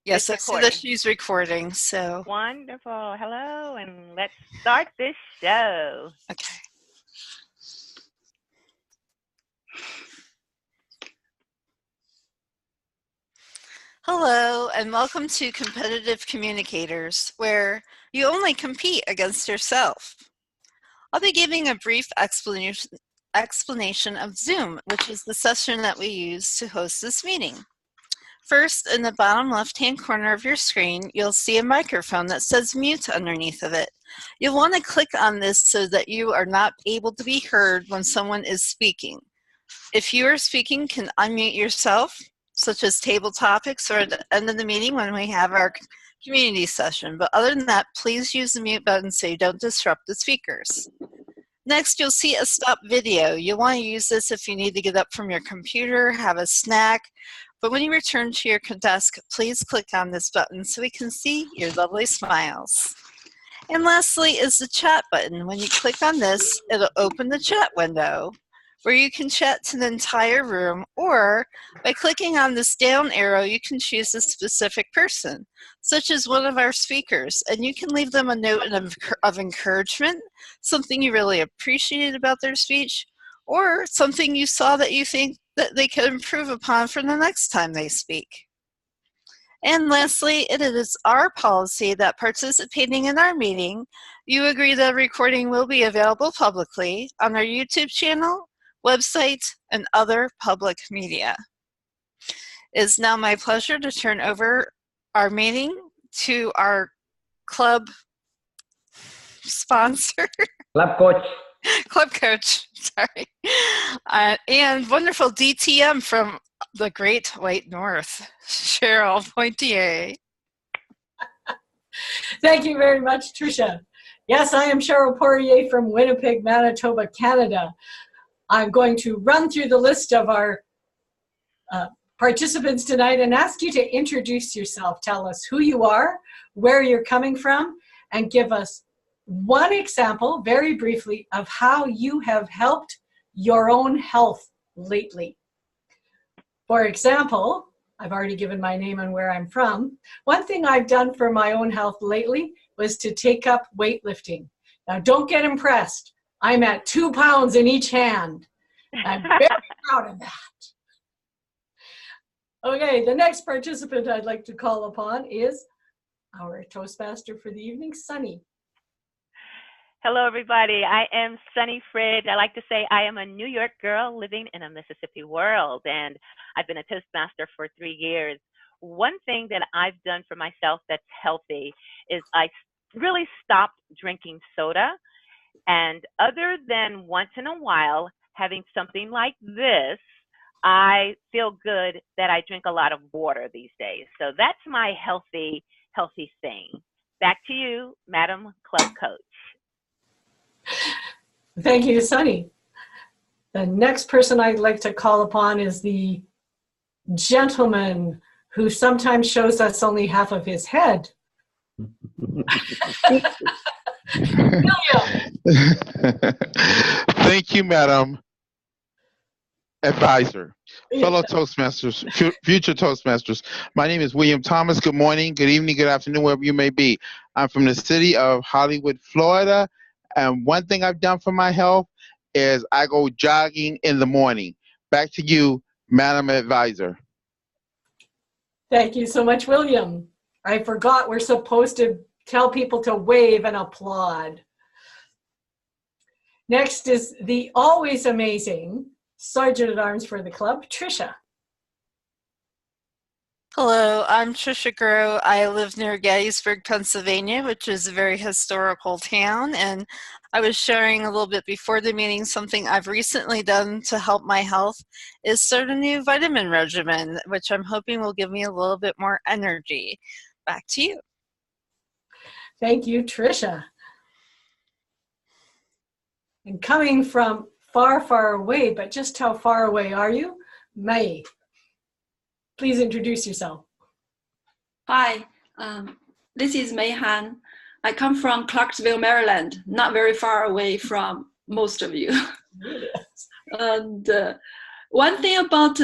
Yes, I see that she's recording, so. Wonderful. Hello, and let's start this show. Okay. Hello, and welcome to Competitive Communicators, where you only compete against yourself. I'll be giving a brief explanation of Zoom, which is the session that we use to host this meeting. First, in the bottom left-hand corner of your screen, you'll see a microphone that says mute underneath of it. You'll want to click on this so that you are not able to be heard when someone is speaking. If you are speaking, can unmute yourself, such as table topics or at the end of the meeting when we have our community session. But other than that, please use the mute button so you don't disrupt the speakers. Next, you'll see a stop video. You'll want to use this if you need to get up from your computer, have a snack, but when you return to your desk, please click on this button so we can see your lovely smiles. And lastly is the chat button. When you click on this, it'll open the chat window where you can chat to the entire room, or by clicking on this down arrow, you can choose a specific person, such as one of our speakers, and you can leave them a note of encouragement, something you really appreciated about their speech, or something you saw that you think that they could improve upon for the next time they speak. And lastly, it is our policy that participating in our meeting, you agree that a recording will be available publicly on our YouTube channel, website, and other public media. It is now my pleasure to turn over our meeting to our club sponsor. Club coach. Club coach, sorry. And wonderful DTM from the Great White North, Cheryl Pointier. Thank you very much, Tricia. Yes, I am Cheryl Poirier from Winnipeg, Manitoba, Canada. I'm going to run through the list of our participants tonight and ask you to introduce yourself. Tell us who you are, where you're coming from, and give us one example, very briefly, of how you have helped your own health lately. For example, I've already given my name and where I'm from. One thing I've done for my own health lately was to take up weightlifting. Now, don't get impressed. I'm at 2 pounds in each hand. I'm very proud of that. Okay, the next participant I'd like to call upon is our Toastmaster for the evening, Sunny. Hello, everybody. I am Sunny Fridge. I like to say I am a New York girl living in a Mississippi world, and I've been a Toastmaster for 3 years. One thing that I've done for myself that's healthy is I really stopped drinking soda, and other than once in a while having something like this, I feel good that I drink a lot of water these days. So that's my healthy thing. Back to you, Madam Club Coach. Thank you, Sunny. The next person I'd like to call upon is the gentleman who sometimes shows us only half of his head. Thank you, Madam Advisor. Fellow Toastmasters, future Toastmasters. My name is William Thomas. Good morning, good evening, good afternoon, wherever you may be. I'm from the city of Hollywood, Florida. And one thing I've done for my health is I go jogging in the morning. Back to you, Madam Advisor. Thank you so much, William. I forgot we're supposed to tell people to wave and applaud. Next is the always amazing Sergeant at Arms for the club, Tricia. Hello, I'm Tricia Groh. I live near Gettysburg, Pennsylvania, which is a very historical town, and I was sharing a little bit before the meeting something I've recently done to help my health is start a new vitamin regimen, which I'm hoping will give me a little bit more energy. Back to you. Thank you, Tricia. And coming from far, far away, but just how far away are you? May. Please introduce yourself. Hi, this is Mei Han. I come from Clarksville, Maryland, not very far away from most of you. And one thing about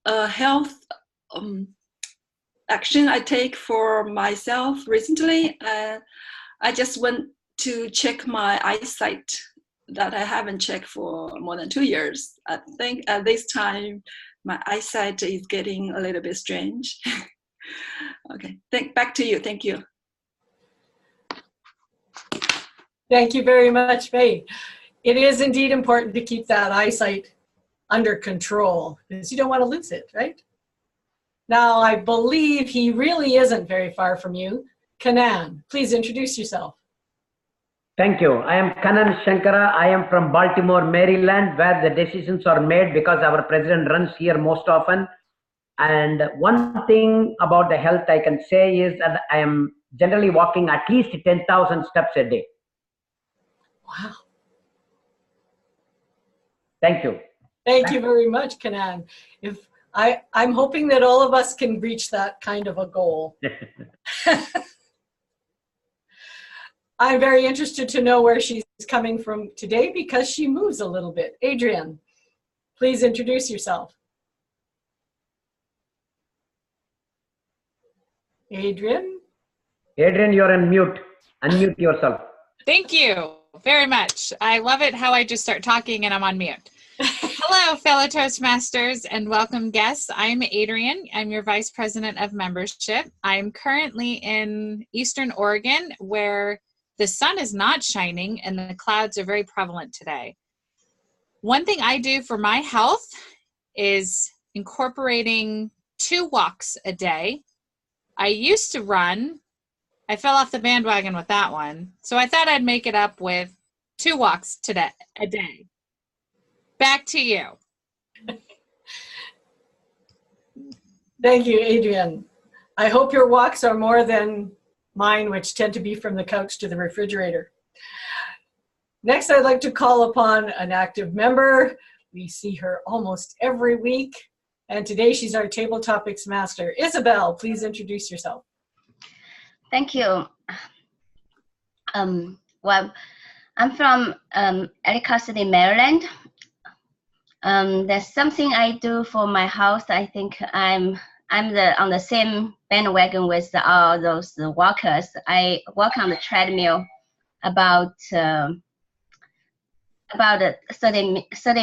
a health action I take for myself recently. I just went to check my eyesight that I haven't checked for more than 2 years. I think at this time, my eyesight is getting a little bit strange. Okay, back to you. Thank you. Thank you very much, Faye. It is indeed important to keep that eyesight under control because you don't want to lose it, right? Now, I believe he really isn't very far from you. Kanan, please introduce yourself. Thank you. I am Kanan Shankara. I am from Baltimore, Maryland, where the decisions are made because our president runs here most often. And one thing about the health I can say is that I am generally walking at least 10,000 steps a day. Wow. Thank you. Thank you very much, Kanan. I'm hoping that all of us can reach that kind of a goal. I'm very interested to know where she's coming from today because she moves a little bit. Adrian, please introduce yourself. Adrian? Adrian, you're on mute. Unmute yourself. Thank you very much. I love it how I just start talking and I'm on mute. Hello, fellow Toastmasters and welcome guests. I'm Adrian. I'm your Vice President of Membership. I'm currently in Eastern Oregon where the sun is not shining and the clouds are very prevalent today. One thing I do for my health is incorporating 2 walks a day. I used to run. I fell off the bandwagon with that one. So I thought I'd make it up with 2 walks a day. Back to you. Thank you, Adrian. I hope your walks are more than mine, which tend to be from the couch to the refrigerator. Next, I'd like to call upon an active member. We see her almost every week. And today she's our Table Topics Master. Isabel, please introduce yourself. Thank you. Well, I'm from Ellicott City, Maryland. There's something I do for my house. I think I'm on the same bandwagon with all those walkers. I walk on the treadmill about 30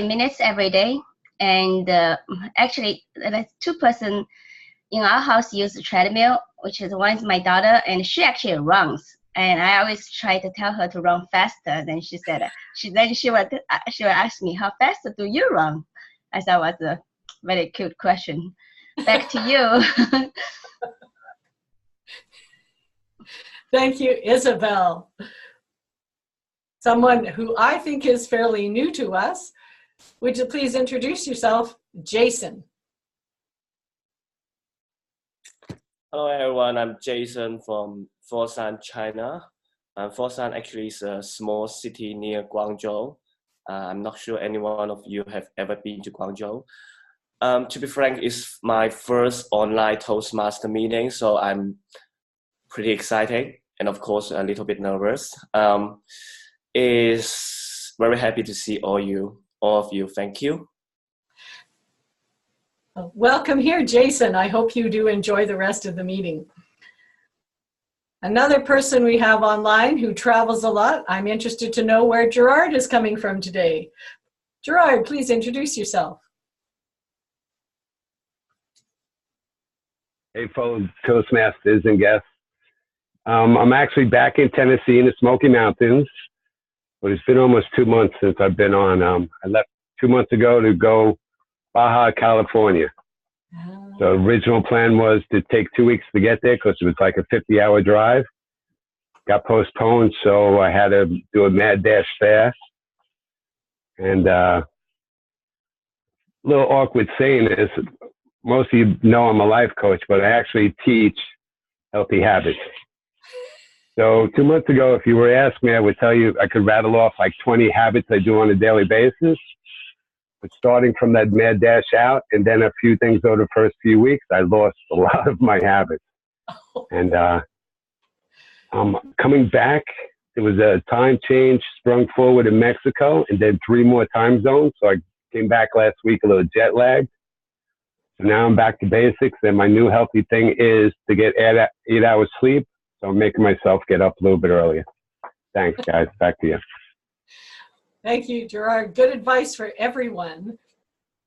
minutes every day. And actually, there's 2 persons in our house use the treadmill, which is one is my daughter, and she actually runs. And I always try to tell her to run faster. Then she said, she would ask me, how fast do you run? I thought it was a very cute question. Back to you. Thank you, Isabel. Someone who I think is fairly new to us. Would you please introduce yourself, Jason? Hello everyone, I'm Jason from Foshan, China. Foshan actually is a small city near Guangzhou. I'm not sure any one of you have ever been to Guangzhou. To be frank, it's my first online Toastmaster meeting, so I'm pretty excited and of course a little bit nervous. Is very happy to see all of you. Thank you. Welcome here, Jason. I hope you do enjoy the rest of the meeting. Another person we have online who travels a lot, I'm interested to know where Gerard is coming from today. Gerard, please introduce yourself. Hey, fellow Toastmasters and guests. I'm actually back in Tennessee in the Smoky Mountains, but it's been almost 2 months since I've been on. I left 2 months ago to go Baja, California. The original plan was to take 2 weeks to get there because it was like a 50-hour drive. Got postponed, so I had to do a mad dash fast. And a little awkward saying this, most of you know I'm a life coach, but I actually teach healthy habits. So 2 months ago, if you were to ask me, I would tell you I could rattle off like 20 habits I do on a daily basis. But starting from that mad dash out and then a few things over the first few weeks, I lost a lot of my habits. And I'm coming back. There was a time change sprung forward in Mexico and then 3 more time zones. So I came back last week a little jet lagged. So now I'm back to basics, and my new healthy thing is to get 8 hours sleep. So I'm making myself get up a little bit earlier. Thanks, guys. Back to you. Thank you, Gerard. Good advice for everyone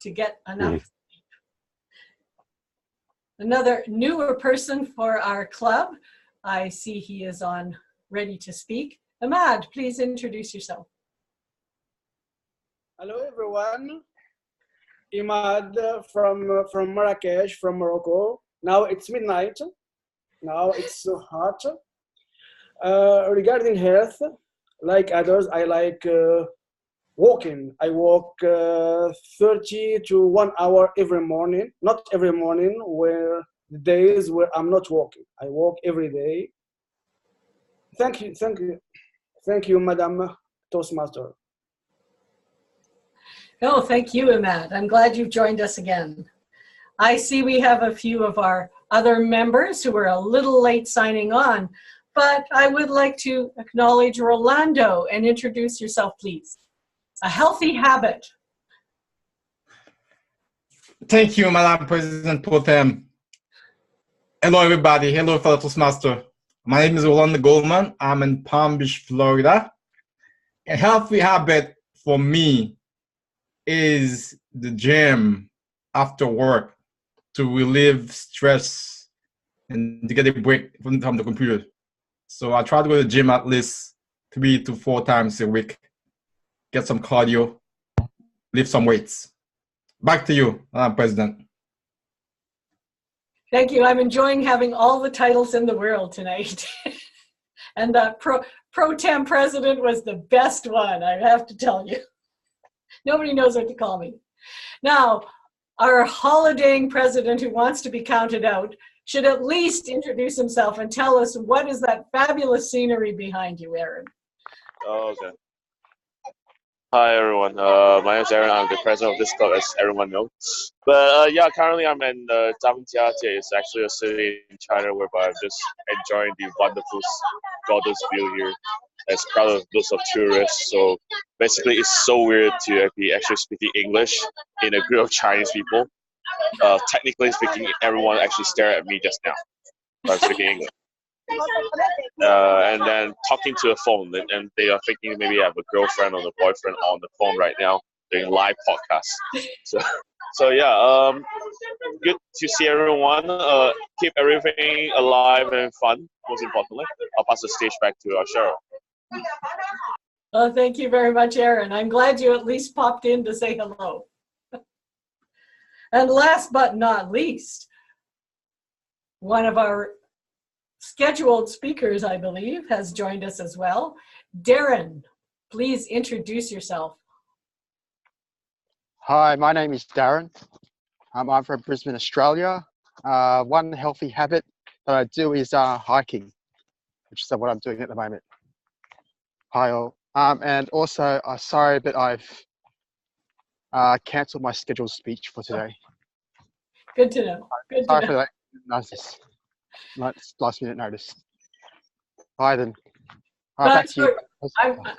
to get enough sleep. Another newer person for our club. I see he is on ready to speak. Ahmad, please introduce yourself. Hello, everyone. Imad from Marrakesh, from Morocco. Now it's midnight. Now it's so hot. Regarding health, like others, I like walking. I walk 30 to 1 hour every morning. Not every morning, where the days where I'm not walking. I walk every day. Thank you, Madam Toastmaster. Oh, thank you, Ahmad. I'm glad you've joined us again. I see we have a few of our other members who are a little late signing on, but I would like to acknowledge Rolando and introduce yourself, please. A healthy habit. Thank you, Madam President Pro Tem. Hello, everybody. Hello, fellow Toastmaster. My name is Rolando Goldman. I'm in Palm Beach, Florida. A healthy habit for me is the gym after work to relieve stress and to get a break from the computer. So I try to go to the gym at least 3 to 4 times a week, get some cardio, lift some weights. Back to you, Madam President. Thank you. I'm enjoying having all the titles in the world tonight. And the pro tem president was the best one, I have to tell you. Nobody knows what to call me. Now, our holidaying president who wants to be counted out should at least introduce himself and tell us what is that fabulous scenery behind you, Aaron. Oh, okay. Hi, everyone. My name is Aaron. I'm the president of this club, as everyone knows. But yeah, currently I'm in Zhangjiajie. It's actually a city in China whereby I'm just enjoying the wonderful, gorgeous view here. It's crowded with lots of tourists. So basically, it's so weird to be actually speaking English in a group of Chinese people. Technically speaking, everyone actually stared at me just now. I'm speaking English. And then talking to a phone, and they are thinking maybe I have a girlfriend or a boyfriend on the phone right now doing live podcast. So yeah, good to see everyone. Keep everything alive and fun, most importantly. I'll pass the stage back to Cheryl. Well, thank you very much, Aaron. I'm glad you at least popped in to say hello. And last but not least, one of our scheduled speakers, I believe, has joined us as well. Darren, please introduce yourself. Hi, my name is Darren. I'm from Brisbane, Australia. One healthy habit that I do is hiking, which is what I'm doing at the moment. Hi all. And also, sorry, but I've cancelled my scheduled speech for today. Good to know. Good Sorry to for know. that. Last minute notice. Hi then. Back to you.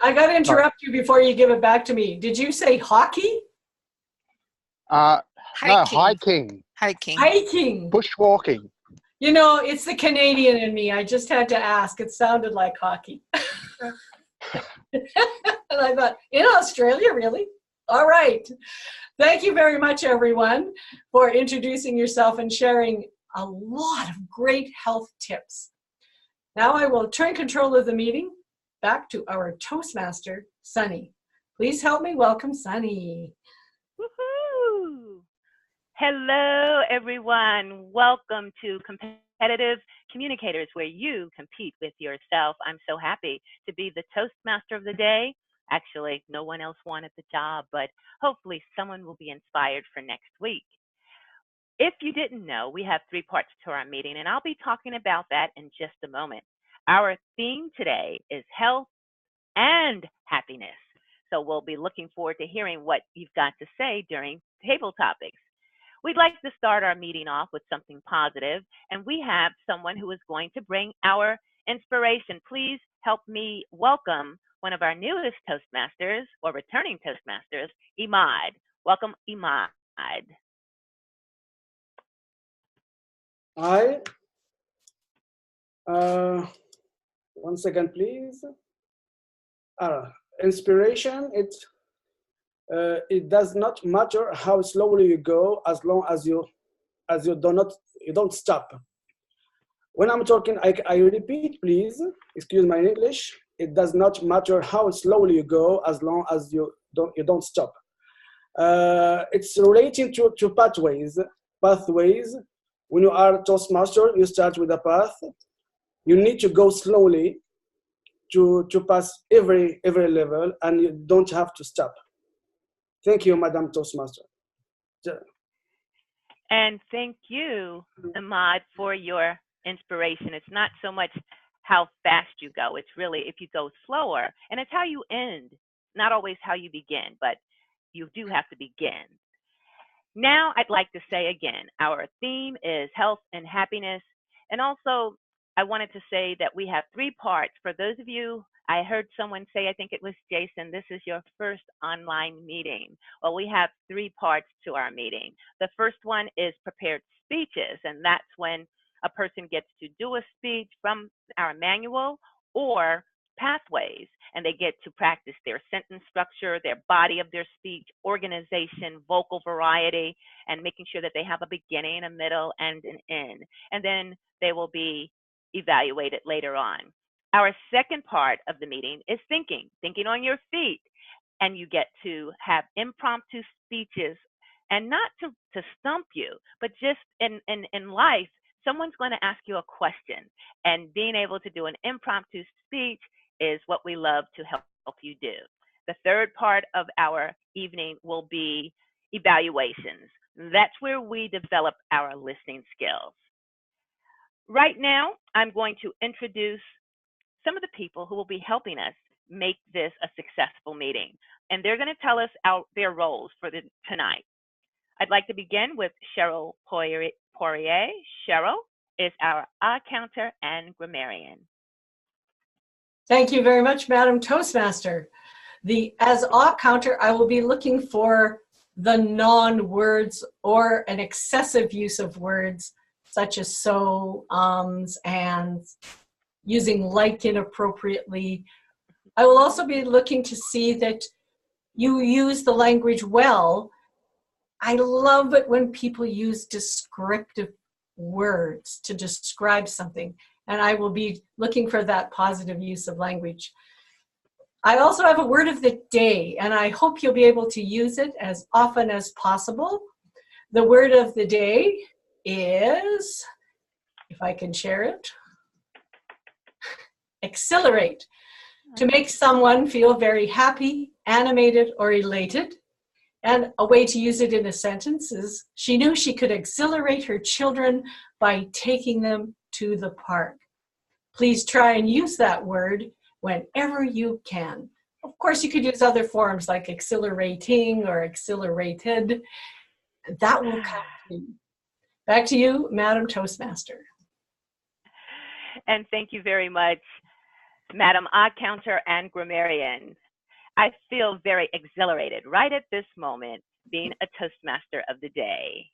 I got to interrupt you before you give it back to me. Did you say hockey? No, hiking. Hiking. Bushwalking. You know, it's the Canadian in me. I just had to ask. It sounded like hockey. And I thought, in Australia, really? All right. Thank you very much, everyone, for introducing yourself and sharing a lot of great health tips. Now I will turn control of the meeting back to our Toastmaster, Sunny. Please help me welcome Sunny. Woohoo! Hello, everyone. Welcome to Competitive Communicators, where you compete with yourself. I'm so happy to be the Toastmaster of the day. Actually, no one else wanted the job, but hopefully someone will be inspired for next week. If you didn't know, we have 3 parts to our meeting, and I'll be talking about that in just a moment. Our theme today is health and happiness. So we'll be looking forward to hearing what you've got to say during table topics. We'd like to start our meeting off with something positive, and we have someone who is going to bring our inspiration. Please help me welcome one of our newest Toastmasters, or returning Toastmasters, Imad. Welcome, Imad. I, one second, please. Inspiration, it does not matter how slowly you go, as long as you don't stop. When I'm talking, I repeat, please, excuse my English. It does not matter how slowly you go, as long as you don't stop. It's relating to pathways. When you are Toastmaster, you start with a path. You need to go slowly to pass every level, and you don't have to stop. Thank you, Madam Toastmaster. And thank you, Ahmad, for your inspiration. It's not so much how fast you go. It's really if you go slower, and it's how you end, not always how you begin, but you do have to begin. Now, I'd like to say again, our theme is health and happiness. And also, I wanted to say that we have 3 parts. For those of you, I heard someone say, I think it was Jason, this is your first online meeting. Well, we have 3 parts to our meeting. The first one is prepared speeches, and that's when a person gets to do a speech from our manual or pathways, and they get to practice their sentence structure, their body of their speech, organization, vocal variety, and making sure that they have a beginning, a middle, and an end. And then they will be evaluated later on. Our second part of the meeting is thinking on your feet, and you get to have impromptu speeches, and not to stump you, but just in life, someone's going to ask you a question, and being able to do an impromptu speech is what we love to help you do. The third part of our evening will be evaluations. That's where we develop our listening skills. Right now, I'm going to introduce some of the people who will be helping us make this a successful meeting, and they're going to tell us their roles for tonight. I'd like to begin with Cheryl Poirier. Cheryl is our counter and grammarian. Thank you very much, Madam Toastmaster. As counter, I will be looking for the non-words or an excessive use of words such as so, ands, using like inappropriately. I will also be looking to see that you use the language well. I love it when people use descriptive words to describe something, and I will be looking for that positive use of language. I also have a word of the day, and I hope you'll be able to use it as often as possible. The word of the day is, if I can share it, exhilarate. To make someone feel very happy, animated, or elated. And a way to use it in a sentence is, she knew she could exhilarate her children by taking them to the park. Please try and use that word whenever you can. Of course, you could use other forms like exhilarating or exhilarated. That will come too. Back to you, Madam Toastmaster. And thank you very much, Madam counter and grammarian. I feel very exhilarated right at this moment being a Toastmaster of the day.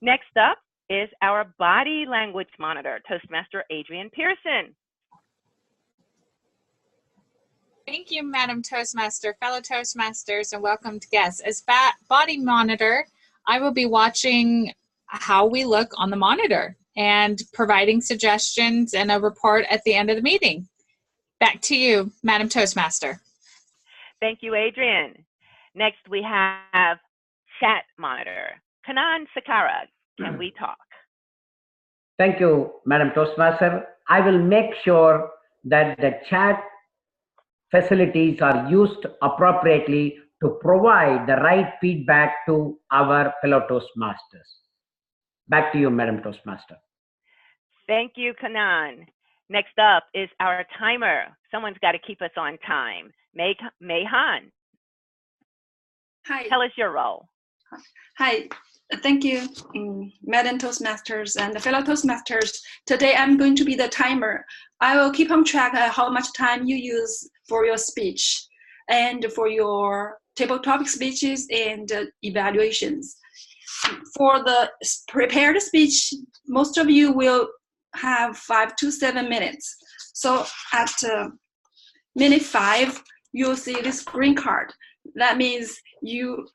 Next up is our body language monitor, Toastmaster Adrian Pearson. Thank you, Madam Toastmaster, fellow Toastmasters, and welcomed guests. As body monitor, I will be watching how we look on the monitor and providing suggestions and a report at the end of the meeting. Back to you, Madam Toastmaster. Thank you, Adrian. Next, we have chat monitor. Kanan Sakara, can we talk? Thank you, Madam Toastmaster. I will make sure that the chat facilities are used appropriately to provide the right feedback to our fellow Toastmasters. Back to you, Madam Toastmaster. Thank you, Kanan. Next up is our timer. Someone's got to keep us on time. Mayhan. Hi. Tell us your role. Hi. Thank you, Madam Toastmasters and fellow Toastmasters. Today I'm going to be the timer. I will keep on track of how much time you use for your speech and for your table topic speeches and evaluations. for the prepared speech, most of you will have 5 to 7 minutes. So at minute 5, you'll see this green card. That means you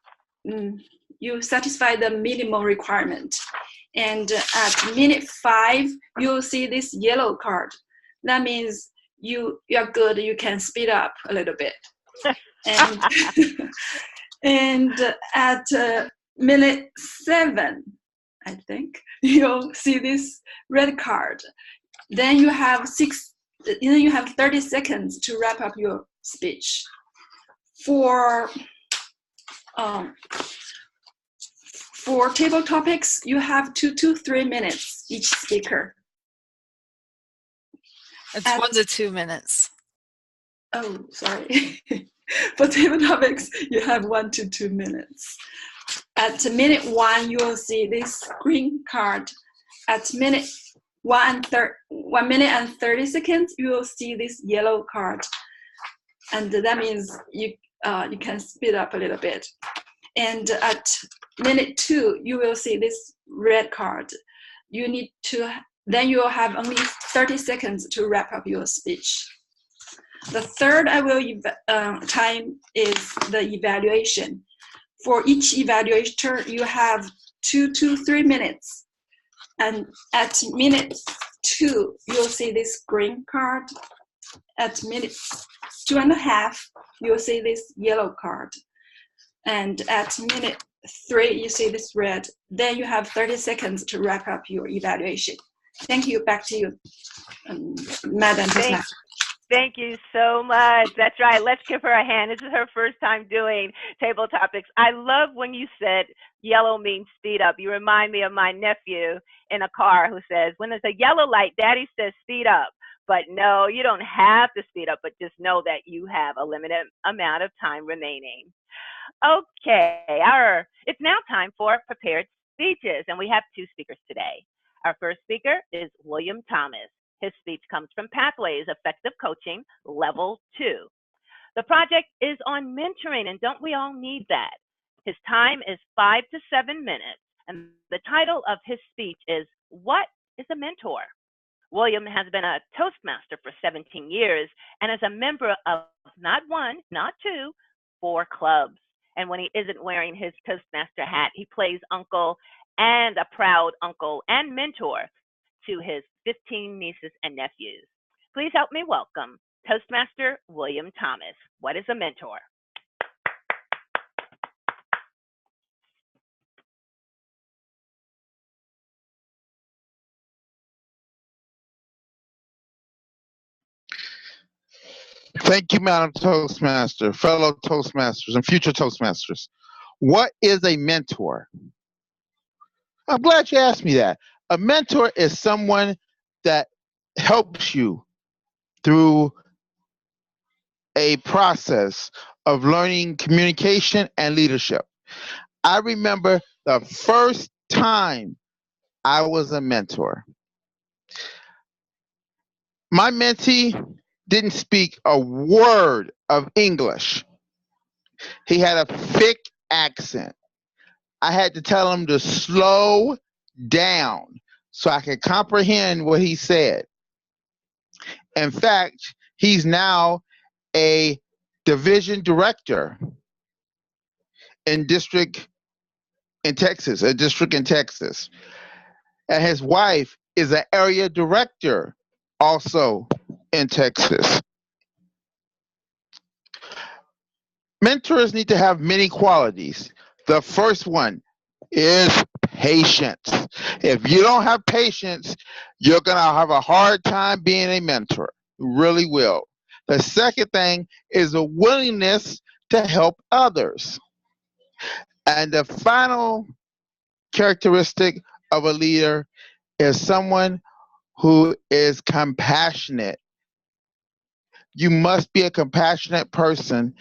satisfy the minimum requirement. And at minute 5, you'll see this yellow card. That means you're good. You can speed up a little bit. And and at minute 7, I think, you'll see this red card. Then you have 30 seconds to wrap up your speech. For table topics, you have 2 to 3 minutes each speaker. It's 1 to 2 minutes. Oh, sorry. For table topics, you have 1 to 2 minutes. At minute 1, you will see this green card. At minute 1 minute and 30 seconds, you will see this yellow card. And that means you can speed up a little bit. And at minute 2, you will see this red card. Then you will have only 30 seconds to wrap up your speech. The third time is the evaluation. For each evaluator, you have 2 to 3 minutes. And at minute 2, you'll see this green card. At minute 2.5, you'll see this yellow card. And at minute 3, you see this red. Then you have 30 seconds to wrap up your evaluation. Thank you. Back to you, Madam Toastmaster. Thank you so much. That's right. Let's give her a hand. This is her first time doing table topics. I love when you said yellow means speed up. You remind me of my nephew in a car who says, when there's a yellow light, Daddy says speed up. But no, you don't have to speed up, but just know that you have a limited amount of time remaining. Okay, it's now time for prepared speeches, and we have 2 speakers today. Our first speaker is William Thomas. His speech comes from Pathways Effective Coaching, Level 2. The project is on mentoring, and don't we all need that? His time is 5 to 7 minutes, and the title of his speech is, What is a Mentor? William has been a Toastmaster for 17 years and is a member of not 1, not 2, 4 clubs. And when he isn't wearing his Toastmaster hat, he plays uncle and a proud uncle and mentor to his 15 nieces and nephews. Please help me welcome Toastmaster William Thomas. What is a mentor? Thank you, Madam Toastmaster, fellow Toastmasters, and future Toastmasters. What is a mentor? I'm glad you asked me that. A mentor is someone that helps you through a process of learning communication and leadership. I remember the first time I was a mentor. My mentee didn't speak a word of English. He had a thick accent. I had to tell him to slow down so I could comprehend what he said. In fact, he's now a division director in a district in Texas. And his wife is an area director also in Texas. Mentors need to have many qualities. The first one is patience. If you don't have patience, you're going to have a hard time being a mentor. You really will. The second thing is a willingness to help others. And the final characteristic of a leader is someone who is compassionate. You must be a compassionate person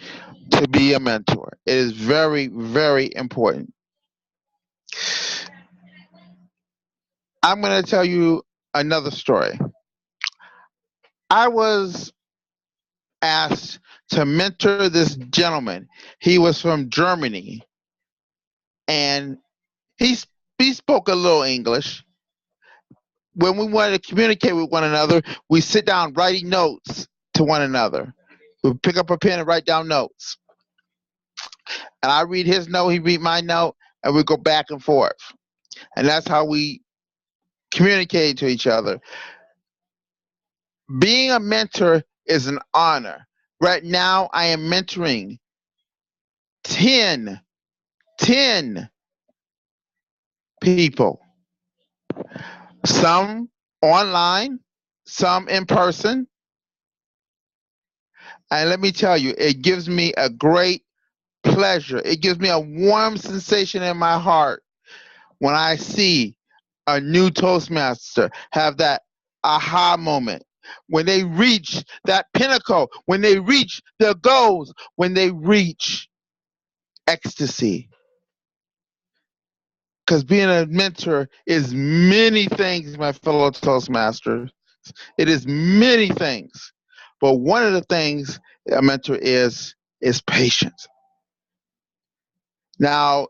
to be a mentor. It is very, very important. I'm going to tell you another story. I was asked to mentor this gentleman. He was from Germany, and He he spoke a little English. When we wanted to communicate with one another, we sit down writing notes to one another. We pick up a pen and write down notes. And I read his note, he read my note, and we go back and forth. And that's how we communicate to each other. Being a mentor is an honor. Right now, I am mentoring 10 people. Some online, some in person. And let me tell you, it gives me a great pleasure. It gives me a warm sensation in my heart when I see a new Toastmaster have that aha moment, when they reach that pinnacle, when they reach their goals, when they reach ecstasy. Because being a mentor is many things, my fellow Toastmasters. It is many things. But one of the things a mentor is patience. Now,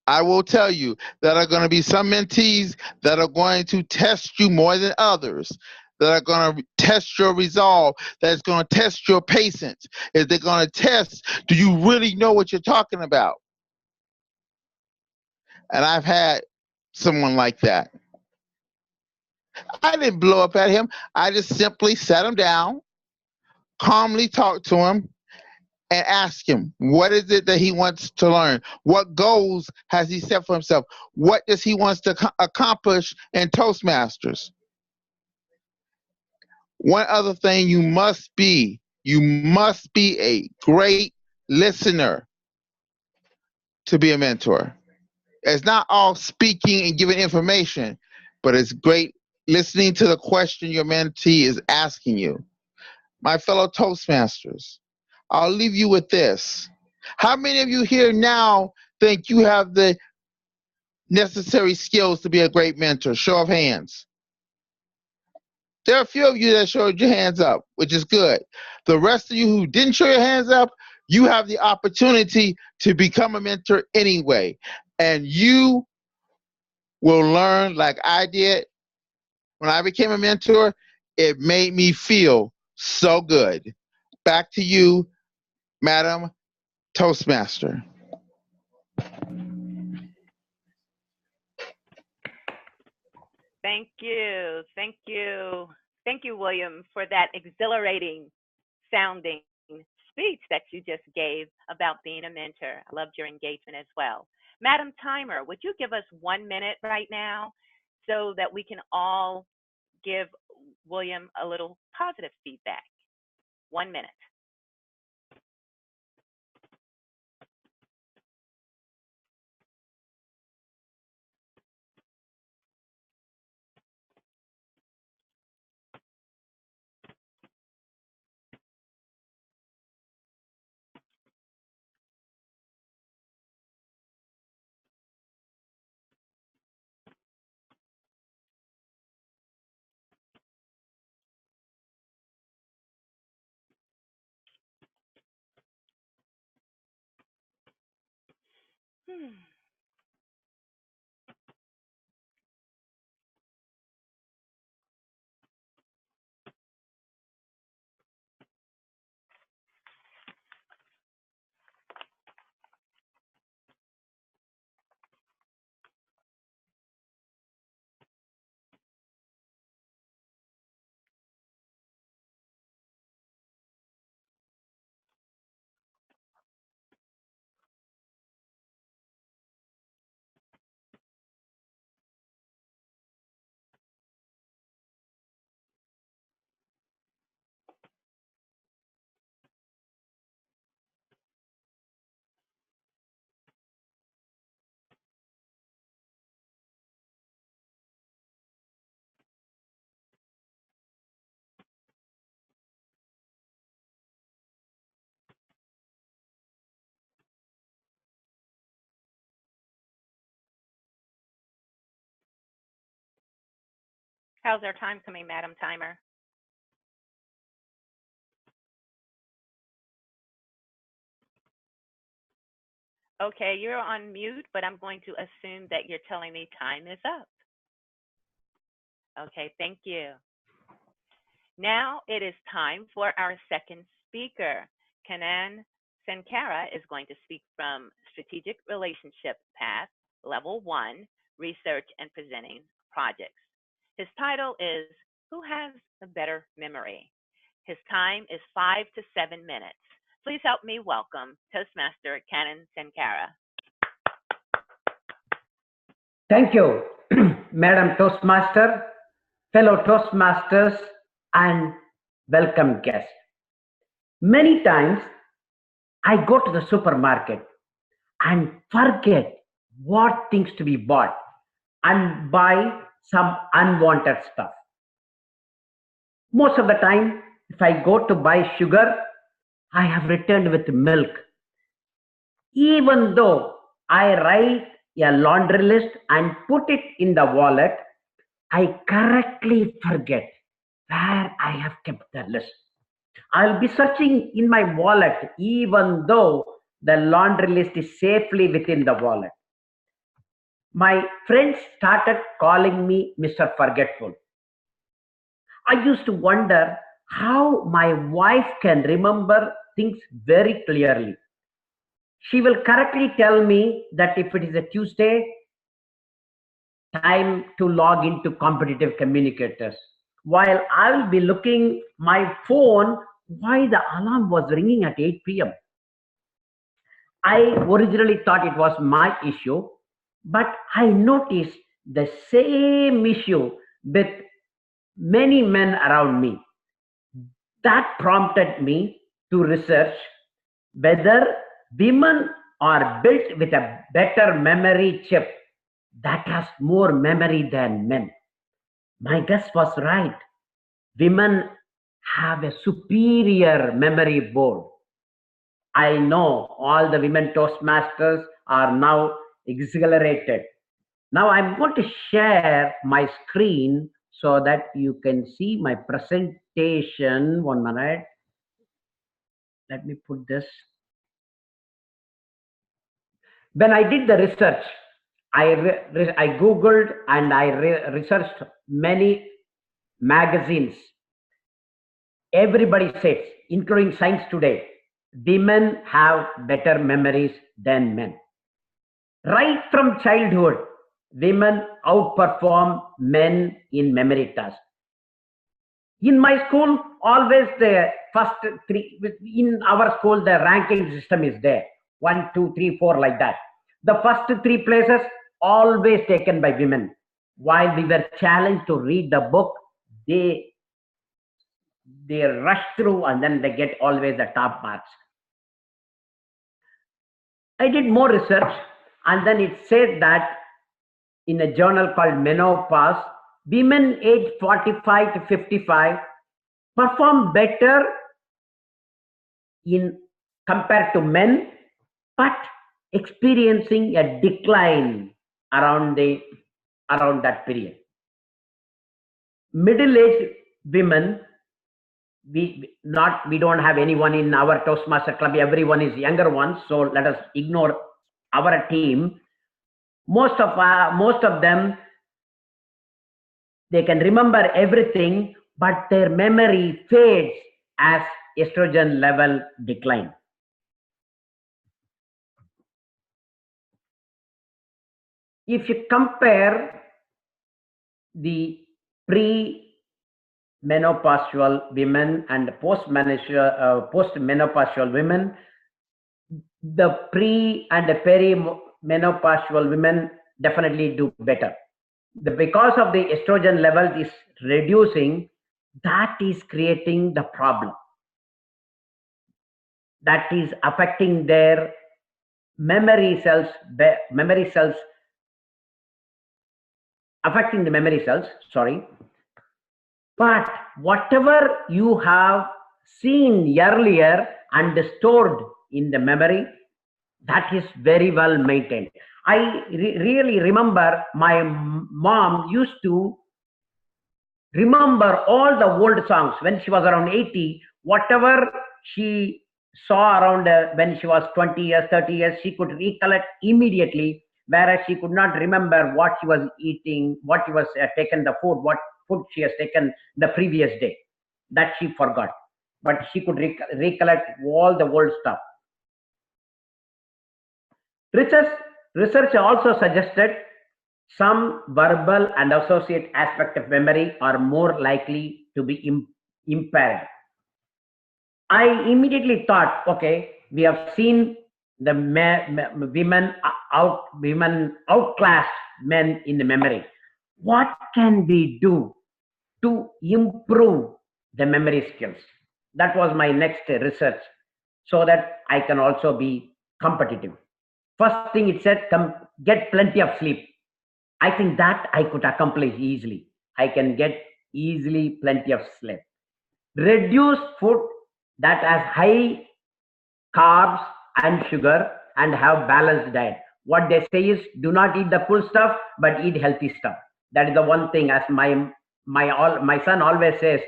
I will tell you that are going to be some mentees that are going to test you more than others, that are going to test your resolve, that's going to test your patience. Is they're going to test, do you really know what you're talking about? And I've had someone like that. I didn't blow up at him. I just simply sat him down, calmly talked to him, and ask him, what is it that he wants to learn? What goals has he set for himself? What does he wants to accomplish in Toastmasters? One other thing you must be a great listener to be a mentor. It's not all speaking and giving information, but it's great listening to the question your mentee is asking you. My fellow Toastmasters, I'll leave you with this. How many of you here now think you have the necessary skills to be a great mentor? Show of hands. There are a few of you that showed your hands up, which is good. The rest of you who didn't show your hands up, you have the opportunity to become a mentor anyway. And you will learn like I did. When I became a mentor, it made me feel so good. Back to you, Madam Toastmaster. Thank you. Thank you. Thank you, William, for that exhilarating sounding speech that you just gave about being a mentor. I loved your engagement as well. Madam Timer, would you give us 1 minute right now so that we can all give William a little positive feedback? 1 minute. How's our time coming, Madam Timer? Okay, you're on mute, but I'm going to assume that you're telling me time is up. Okay, thank you. Now it is time for our second speaker. Kanan Sankara is going to speak from Strategic Relationship Path, Level 1, Research and Presenting Projects. His title is Who Has a Better Memory? His time is 5 to 7 minutes. Please help me welcome Toastmaster Kanan Sankara. Thank you, Madam Toastmaster, fellow Toastmasters, and welcome guests. Many times I go to the supermarket and forget what things to be bought and buy some unwanted stuff. Most of the time, if I go to buy sugar, I have returned with milk. Even though I write a laundry list and put it in the wallet, I correctly forget where I have kept the list. I'll be searching in my wallet even though the laundry list is safely within the wallet. My friends started calling me Mr. Forgetful. I used to wonder how my wife can remember things very clearly. She will correctly tell me that if it is a Tuesday, time to log into competitive communicators. While I will be looking my phone, why the alarm was ringing at 8 p.m. I originally thought it was my issue, but I noticed the same issue with many men around me. That prompted me to research whether women are built with a better memory chip that has more memory than men. My guess was right. Women have a superior memory board. I know all the women Toastmasters are now exhilarated. Now I'm going to share my screen so that you can see my presentation. 1 minute. Let me put this. When I did the research, I Googled and I researched many magazines. Everybody says, including Science Today, women have better memories than men. Right from childhood, women outperform men in memory tasks. In my school, always the first three, in our school, the ranking system is there. 1, 2, 3, 4, like that. The first 3 places always taken by women. While we were challenged to read the book, they rush through and then they get always the top marks. I did more research and then it said that in a journal called Menopause, women aged 45 to 55 perform better in compared to men, but experiencing a decline around that period. Middle-aged women, we don't have anyone in our Toastmaster club. Everyone is younger ones, so let us ignore our team. Most of them, they can remember everything, but their memory fades as estrogen level decline. If you compare the pre-menopausal women and post-menopausal women, the pre and the perimenopausal women definitely do better. Because of the estrogen levels is reducing, that is creating the problem. That is affecting their memory cells, affecting the memory cells, sorry. But whatever you have seen earlier and stored in the memory, that is very well maintained. I really remember my mom used to remember all the old songs when she was around 80. Whatever she saw around when she was 20 years, 30 years, she could recollect immediately, whereas she could not remember what she was eating, what she was taken the food, what food she has taken the previous day. That she forgot. But she could recollect all the old stuff. Research also suggested some verbal and associate aspect of memory are more likely to be impaired. I immediately thought, okay, we have seen the women outclassed men in the memory. What can we do to improve the memory skills? That was my next research, so that I can also be competitive. First thing it said, get plenty of sleep. I think that I could accomplish easily. I can get easily plenty of sleep. Reduce food that has high carbs and sugar and have balanced diet. What they say is, do not eat the full stuff, but eat healthy stuff. That is the one thing, as my son always says,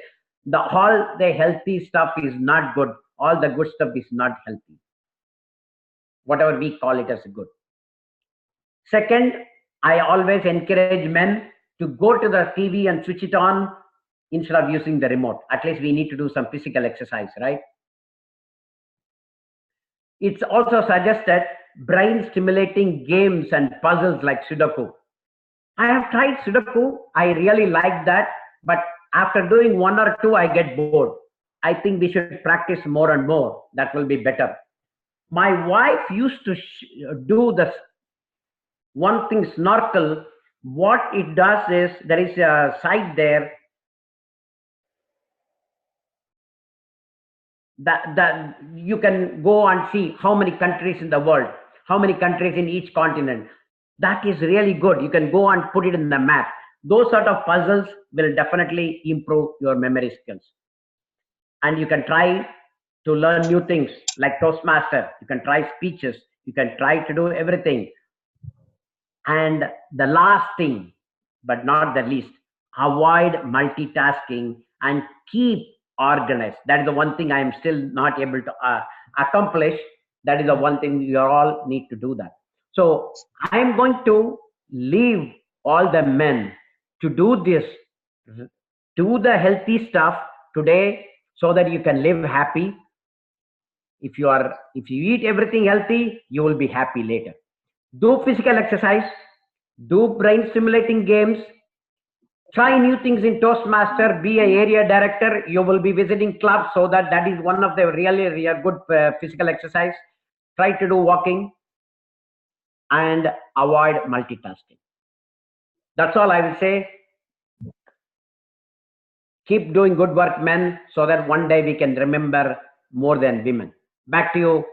all the healthy stuff is not good. All the good stuff is not healthy. Whatever we call it as good. Second, I always encourage men to go to the TV and switch it on instead of using the remote. At least we need to do some physical exercise, right? It's also suggested brain stimulating games and puzzles like Sudoku. I have tried Sudoku. I really like that. But after doing one or two, I get bored. I think we should practice more and more. That will be better. My wife used to do this one thing, snorkel. What it does is, there is a site there that you can go and see how many countries in the world, how many countries in each continent. That is really good. You can go and put it in the map. Those sort of puzzles will definitely improve your memory skills. And you can try to learn new things like Toastmaster. You can try speeches. You can try to do everything. And the last thing, but not the least, avoid multitasking and keep organized. That is the one thing I am still not able to accomplish. That is the one thing you all need to do that. So I am going to leave all the men to do this, do the healthy stuff today, so that you can live happy. If you eat everything healthy, you will be happy later. Do physical exercise, do brain stimulating games, try new things in Toastmaster, be an area director. You will be visiting clubs, so that is one of the really good physical exercise. Try to do walking and avoid multitasking. That's all I will say. Keep doing good work, men, so that one day we can remember more than women. Back to you,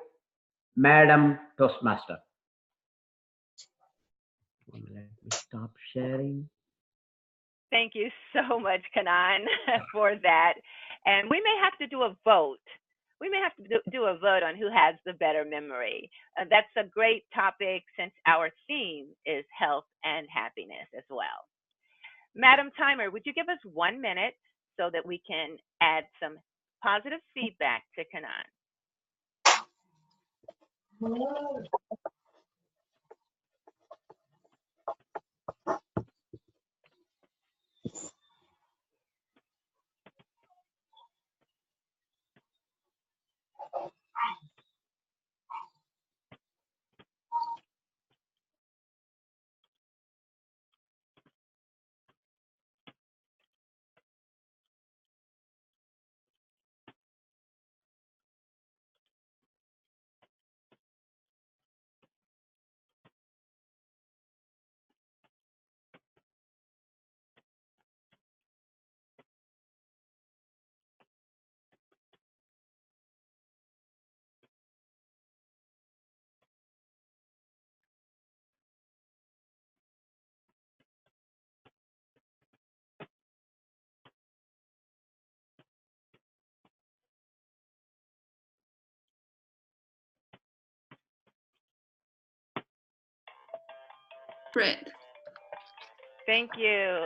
Madam Toastmaster. Let me stop sharing. Thank you so much, Kanan, for that. And we may have to do a vote. We may have to do a vote on who has the better memory. That's a great topic, since our theme is health and happiness as well. Madam Timer, would you give us 1 minute so that we can add some positive feedback to Kanan? Fred. Thank you.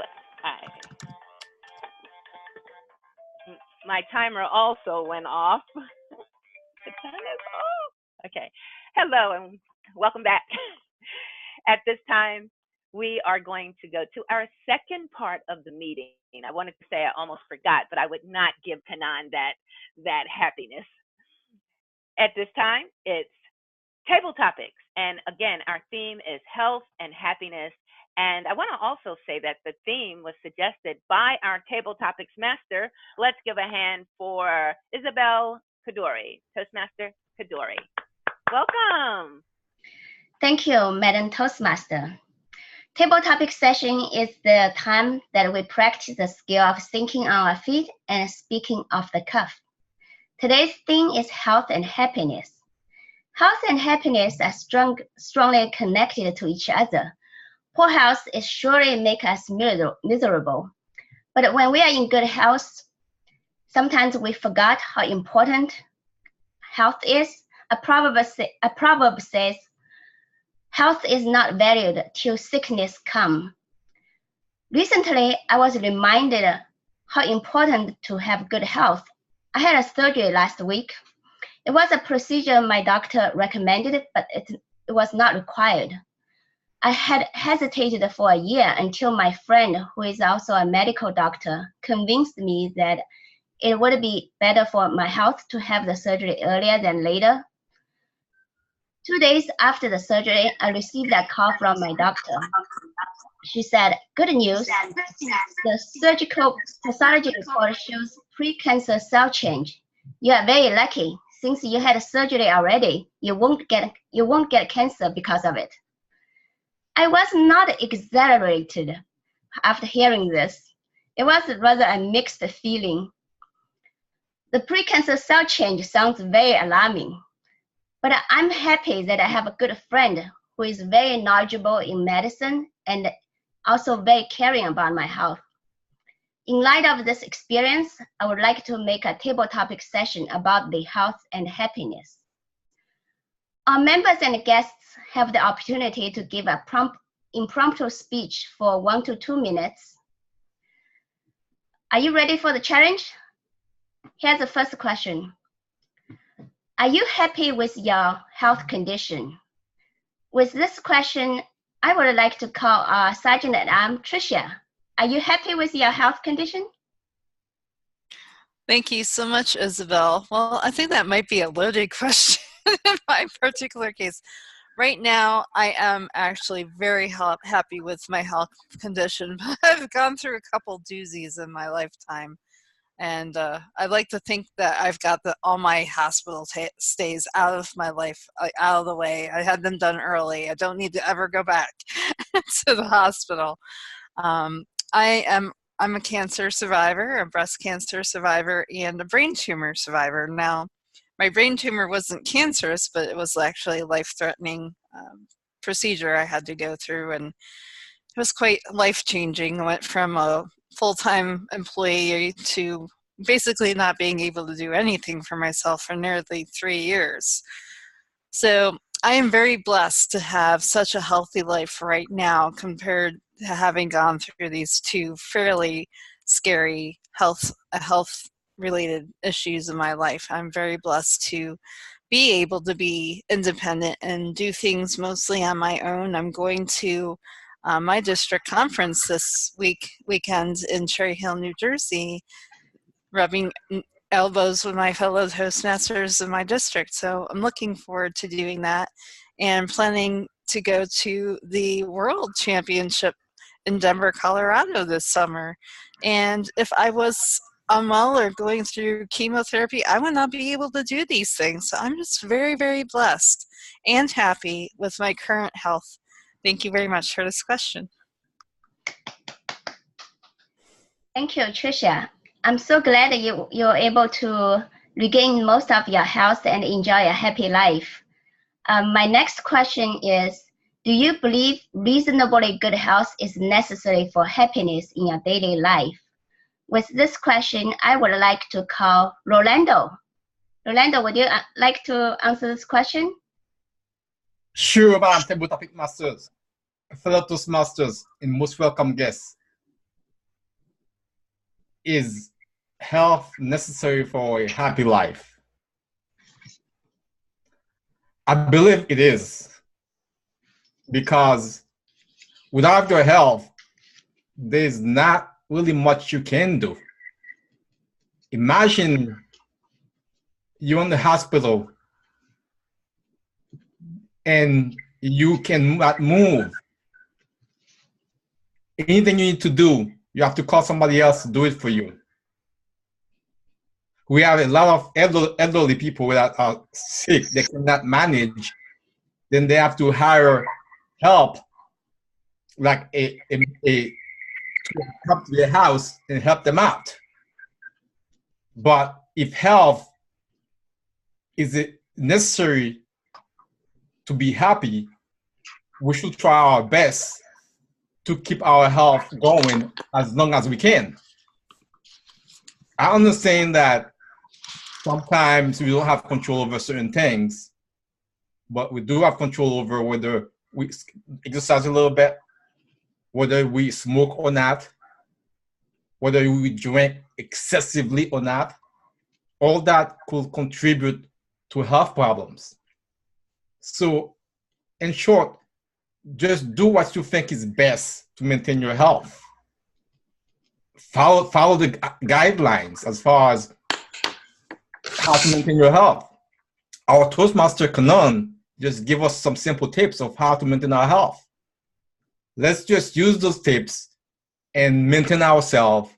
My timer also went off. Hello and welcome back. At this time, we are going to go to our second part of the meeting. I wanted to say I almost forgot, but I would not give Kanan that happiness. At this time, it's table topics. And again, our theme is health and happiness. And I want to also say that the theme was suggested by our table topics master. Let's give a hand for Isabel Kadori, Toastmaster Kadori. Welcome. Thank you, Madam Toastmaster. Table topic session is the time that we practice the skill of thinking on our feet and speaking off the cuff. Today's theme is health and happiness. Health and happiness are strongly connected to each other. Poor health is surely make us miserable. But when we are in good health, sometimes we forgot how important health is. A proverb says, health is not valued till sickness comes. Recently, I was reminded how important to have good health. I had a surgery last week. It was a procedure my doctor recommended, but it was not required. I had hesitated for a year until my friend, who is also a medical doctor, convinced me that it would be better for my health to have the surgery earlier than later. 2 days after the surgery, I received a call from my doctor. She said, "Good news, the surgical pathology report shows pre-cancer cell change. You are very lucky. Since you had surgery already, you won't get cancer because of it." I was not exhilarated after hearing this. It was rather a mixed feeling. The pre-cancer cell change sounds very alarming, but I'm happy that I have a good friend who is very knowledgeable in medicine and also very caring about my health. In light of this experience, I would like to make a table topic session about the health and happiness. Our members and guests have the opportunity to give a impromptu speech for 1 to 2 minutes. Are you ready for the challenge? Here's the first question. Are you happy with your health condition? With this question, I would like to call our Sergeant at Arms, Tricia. Are you happy with your health condition? Thank you so much, Isabel. Well, I think that might be a loaded question in my particular case. Right now, I am actually very happy with my health condition. I've gone through a couple doozies in my lifetime. And I like to think that I've got all my hospital stays out of my life, out of the way. I had them done early. I don't need to ever go back to the hospital. I'm a cancer survivor, a breast cancer survivor, and a brain tumor survivor. Now, my brain tumor wasn't cancerous, but it was actually a life-threatening procedure I had to go through, and it was quite life-changing. I went from a full-time employee to basically not being able to do anything for myself for nearly 3 years. So I am very blessed to have such a healthy life right now compared to having gone through these 2 fairly scary health-related issues in my life. I'm very blessed to be able to be independent and do things mostly on my own. I'm going to my district conference this weekend in Cherry Hill, New Jersey, rubbing elbows with my fellow Toastmasters in my district. So I'm looking forward to doing that and planning to go to the World Championship in Denver, Colorado this summer. And if I was unwell or going through chemotherapy, I would not be able to do these things. So I'm just very, very blessed and happy with my current health. Thank you very much for this question. Thank you, Tricia. I'm so glad that you're able to regain most of your health and enjoy a happy life. My next question is, do you believe reasonably good health is necessary for happiness in your daily life? With this question, I would like to call Rolando. Rolando, would you like to answer this question? Sure, Madam Table Topic Masters, fellow Toastmasters, and most welcome guests. Is health necessary for a happy life? I believe it is, because without your health, there's not really much you can do. Imagine you're in the hospital and you cannot move. Anything you need to do, you have to call somebody else to do it for you. We have a lot of elderly people that are sick, they cannot manage, then they have to hire help, like a to come to their house and help them out. But if health is necessary to be happy, we should try our best to keep our health going as long as we can. I understand that sometimes we don't have control over certain things, but we do have control over whether we exercise a little bit, whether we smoke or not, whether we drink excessively or not. All that could contribute to health problems. So, in short, just do what you think is best to maintain your health. Follow the guidelines as far as how to maintain your health. Our Toastmaster Kanan just give us some simple tips of how to maintain our health. Let's just use those tips and maintain ourselves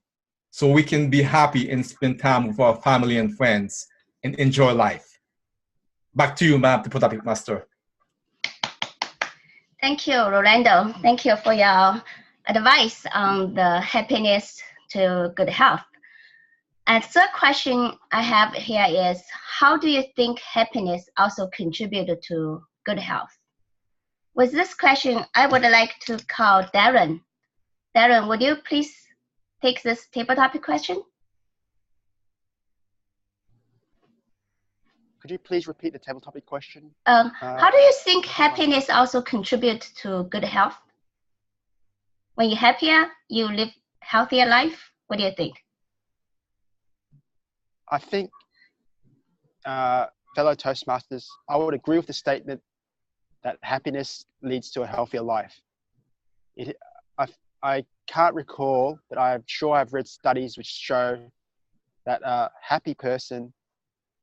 so we can be happy and spend time with our family and friends and enjoy life. Back to you, Madam Topic Master. Thank you, Rolando. Thank you for your advice on the happiness to good health. And third question I have here is, how do you think happiness also contributed to good health? With this question, I would like to call Darren. Darren, would you please take this table topic question? Could you please repeat the table topic question? How do you think happiness also contributes to good health? When you're happier, you live healthier life. What do you think? I think, fellow Toastmasters, I would agree with the statement that happiness leads to a healthier life. I can't recall, but I'm sure I've read studies which show that a happy person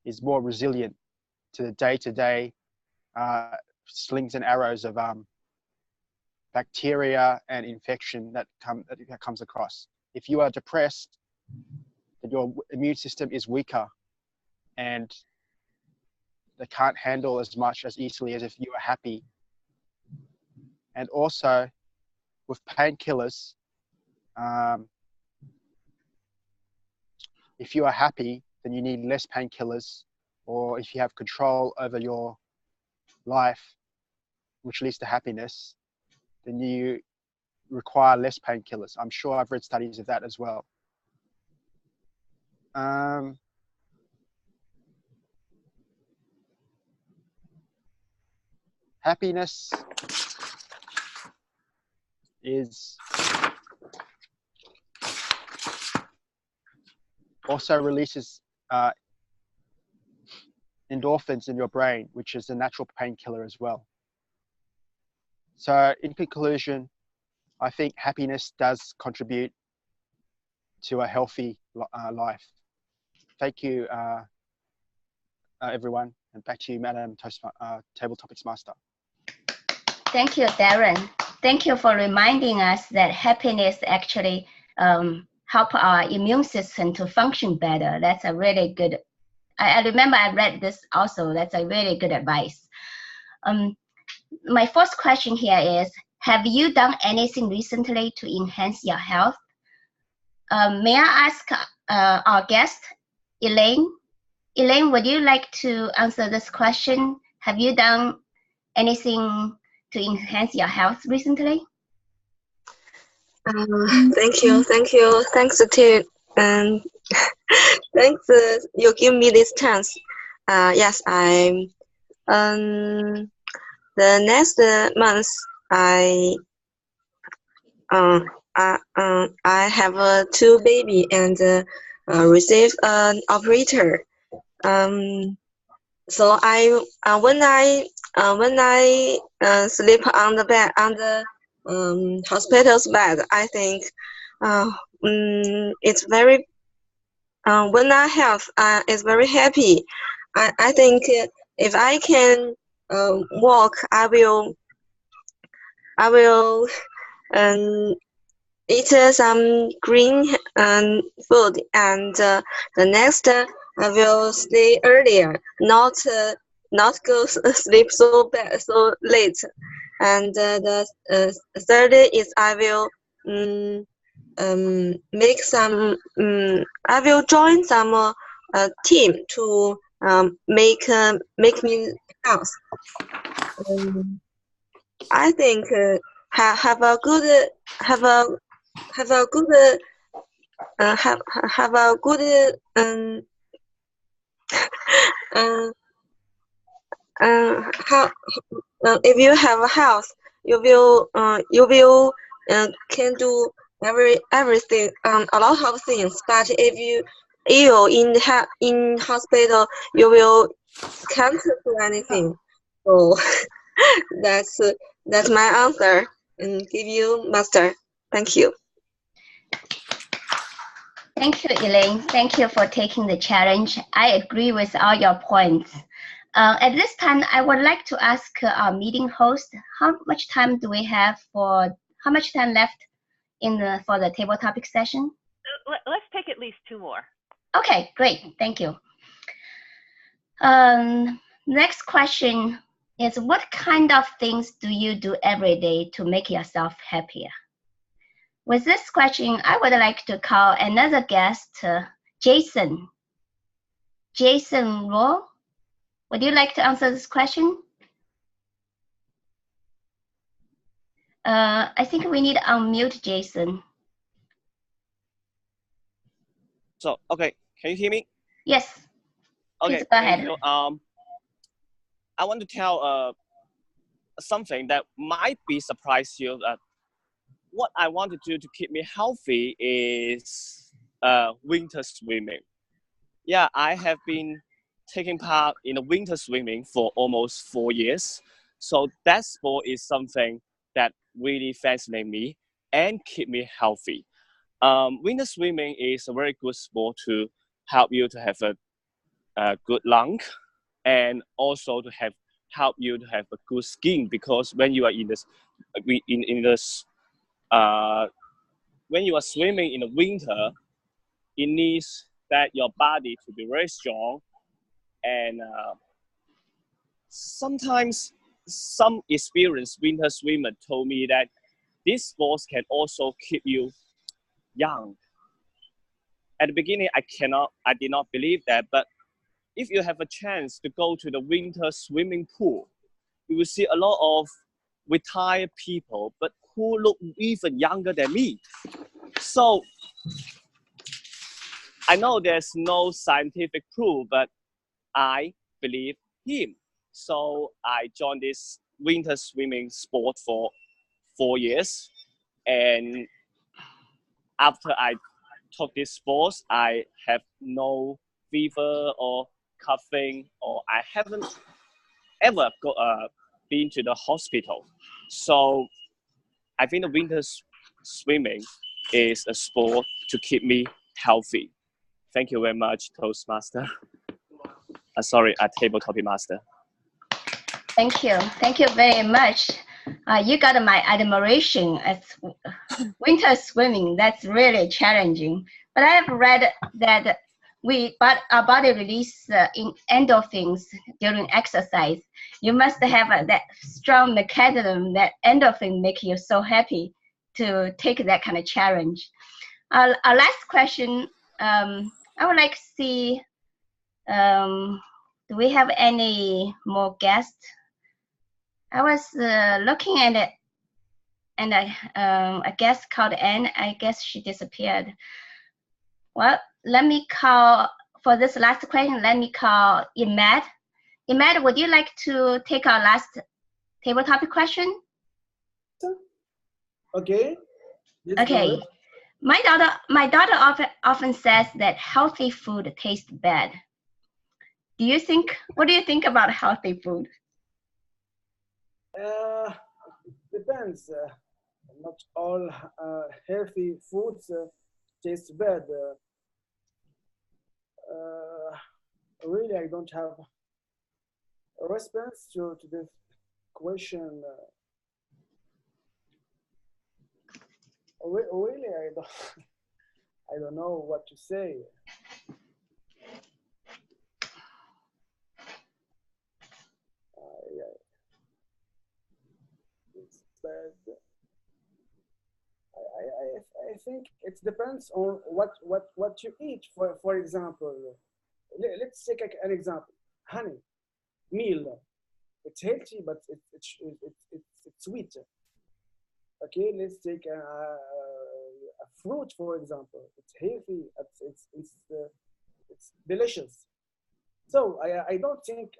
is more resilient to the day-to-day slings and arrows of bacteria and infection that comes across. If you are depressed, then your immune system is weaker and they can't handle as much as easily as if you are happy. And also with painkillers, if you are happy, then you need less painkillers, or if you have control over your life, which leads to happiness, then you require less painkillers. I'm sure I've read studies of that as well. Happiness is also releases endorphins in your brain, which is a natural painkiller as well. So in conclusion, I think happiness does contribute to a healthy life. Thank you, everyone, and back to you, Madam Table Topics Master. Thank you, Darren. Thank you for reminding us that happiness actually help our immune system to function better. That's a really good, I remember I read this also. That's a really good advice. My first question here is, have you done anything recently to enhance your health? May I ask our guest, Elaine? Elaine, would you like to answer this question? Have you done anything to enhance your health recently? Thank you. Thanks to and thanks you give me this chance. Yes, I'm. The next month I have two baby and receive an operator. So when I when I sleep on the bed, on the hospital's bed, I think it's very, when I have, it's very happy. I think if I can walk, I will eat some green food, and the next I will stay earlier, not go sleep so late. And the third is I will make some. I will join some team to make me health. I think have a good have a good how if you have a house, you will can do everything, a lot of things. But if you ill in hospital, you will can't do anything. So that's my answer. And give you, Master. Thank you. Thank you, Elaine. Thank you for taking the challenge. I agree with all your points. At this time, I would like to ask our meeting host, how much time do we have for, how much time left for the table topic session? Let's take at least 2 more. Okay, great. Thank you. Next question is, what kind of things do you do every day to make yourself happier? With this question, I would like to call another guest, Jason. Jason Luo, would you like to answer this question? I think we need to unmute Jason. So, okay, can you hear me? Yes. Okay, please go ahead. I want to tell something that might be surprise you. What I want to do to keep me healthy is winter swimming. Yeah, I have been taking part in the winter swimming for almost 4 years. So that sport is something that really fascinates me and keep me healthy. Winter swimming is a very good sport to help you to have a good lung, and also to help you to have a good skin, because when you are when you are swimming in the winter, it needs that your body to be very strong. And sometimes some experienced winter swimmer told me that these sports can also keep you young. At the beginning, I did not believe that, but if you have a chance to go to the winter swimming pool, you will see a lot of retired people, but who look even younger than me. So I know there's no scientific proof, but I believe him. So I joined this winter swimming sport for 4 years. And after I took this sport, I have no fever or coughing, or I haven't ever been to the hospital. So I think the winter swimming is a sport to keep me healthy. Thank you very much, Toastmaster. Sorry, Table Topic Master. Thank you. Thank you very much. You got my admiration as winter swimming. That's really challenging. But I have read that our body release endorphins during exercise. You must have that strong mechanism that endorphin make you so happy to take that kind of challenge. Our last question, I would like to see, do we have any more guests? I was looking at it, and a guest called Anne. I guess she disappeared. Well, let me call, for this last question, let me call Imad. Imad, would you like to take our last table topic question? Okay. Okay. My daughter often says that healthy food tastes bad. What do you think about healthy food? Depends. Not all healthy foods taste bad. Really, I don't have a response to this question. Really, I don't. I don't know what to say. Yeah, it's bad. I think it depends on what you eat. For example, let's take an example. Honey, meal. It's healthy, but it's sweet. Okay, let's take a fruit, for example. It's healthy. It's delicious. So I don't think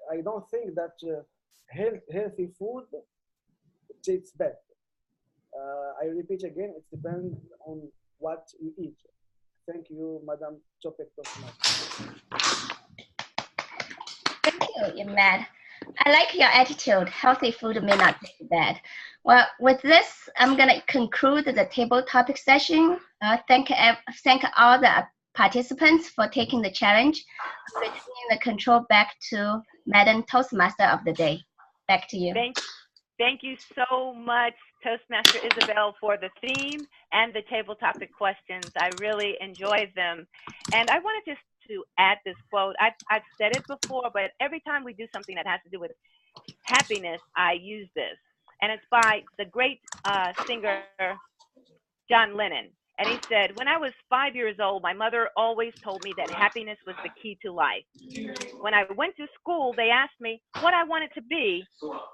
that healthy food tastes bad. I repeat again, it depends on what you eat. Thank you, Madam Topek Toastmaster. Thank you, Imad. I like your attitude. Healthy food may not taste bad. Well, with this, I'm going to conclude the table topic session. Thank all the participants for taking the challenge. I'm returning the control back to Madam Toastmaster of the day. Back to you. Thank you so much, Toastmaster Isabel, for the theme and the table topic questions. I really enjoyed them. And I wanted just to add this quote. I've said it before, but every time we do something that has to do with happiness, I use this. And it's by the great singer John Lennon. And he said, when I was 5 years old, my mother always told me that happiness was the key to life. When I went to school, they asked me what I wanted to be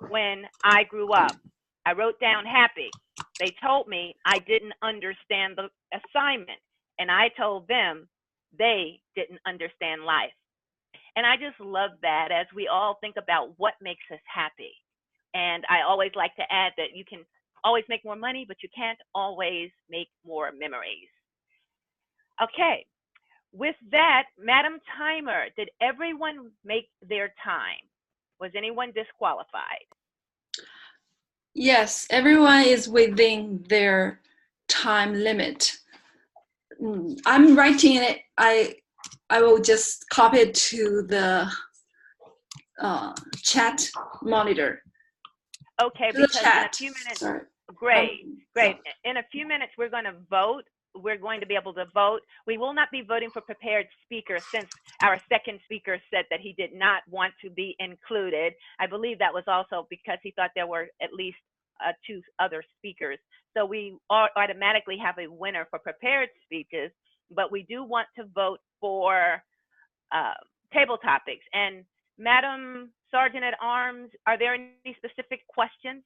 when I grew up. I wrote down happy. They told me I didn't understand the assignment, and I told them they didn't understand life. And I just love that as we all think about what makes us happy. And I always like to add that you can always make more money, but you can't always make more memories. Okay, with that, Madam Timer, did everyone make their time? Was anyone disqualified? Yes, everyone is within their time limit. I'm writing it. I will just copy it to the chat monitor. Okay, because in a few minutes, great. In a few minutes, we're going to vote. We're going to be able to vote. We will not be voting for prepared speakers since our second speaker said that he did not want to be included. I believe that was also because he thought there were at least 2 other speakers. So we automatically have a winner for prepared speeches, but we do want to vote for table topics. And Madam Sergeant at Arms, are there any specific questions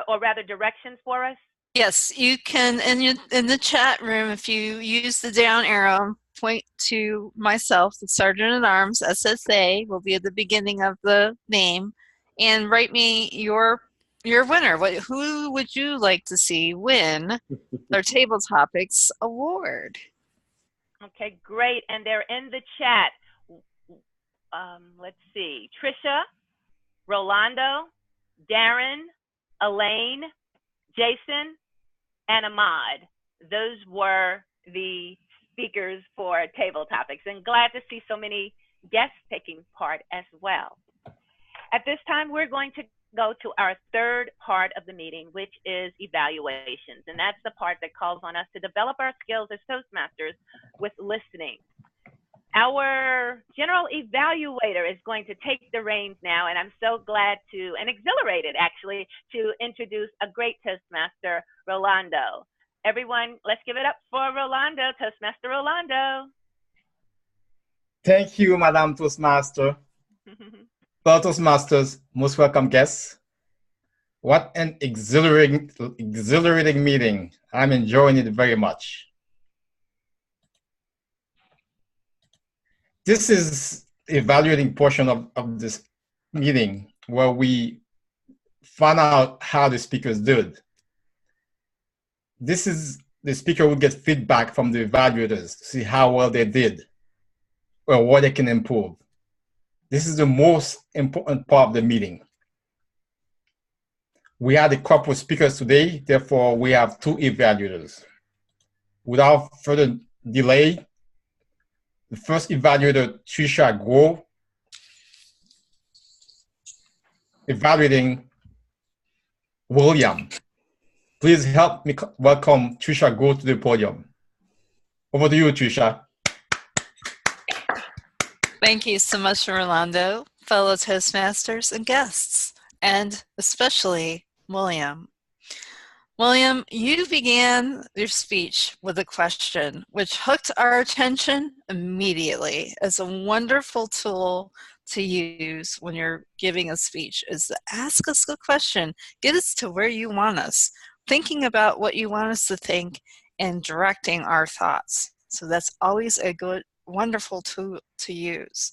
or rather directions for us? Yes, you can, in the chat room, if you use the down arrow, point to myself, the Sergeant at Arms, SSA, will be at the beginning of the name, and write me your winner. Who would you like to see win our Table Topics Award? Okay, great, and they're in the chat. Let's see, Trisha, Rolando, Darren, Elaine, Jason, and Ahmad. Those were the speakers for table topics, and glad to see so many guests taking part as well. At this time, we're going to go to our third part of the meeting, which is evaluations, and that's the part that calls on us to develop our skills as Toastmasters with listening. Our general evaluator is going to take the reins now, and I'm so glad to, and exhilarated actually, to introduce a great Toastmaster, Rolando. Everyone, let's give it up for Rolando, Toastmaster Rolando. Thank you, Madam Toastmaster. Fellow Toastmasters, most welcome guests. What an exhilarating meeting. I'm enjoying it very much. This is the evaluating portion of this meeting where we find out how the speakers did. This is the speaker will get feedback from the evaluators to see how well they did or what they can improve. This is the most important part of the meeting. we had a couple of speakers today, therefore we have 2 evaluators. Without further delay, the first evaluator, Trisha Guo, evaluating William. Please help me welcome Trisha Guo to the podium. Over to you, Trisha. Thank you so much, Rolando, fellow Toastmasters and guests, and especially William. William, you began your speech with a question which hooked our attention immediately as a wonderful tool to use when you're giving a speech, is to ask us a question, get us to where you want us, thinking about what you want us to think and directing our thoughts. So that's always a good, wonderful tool to use.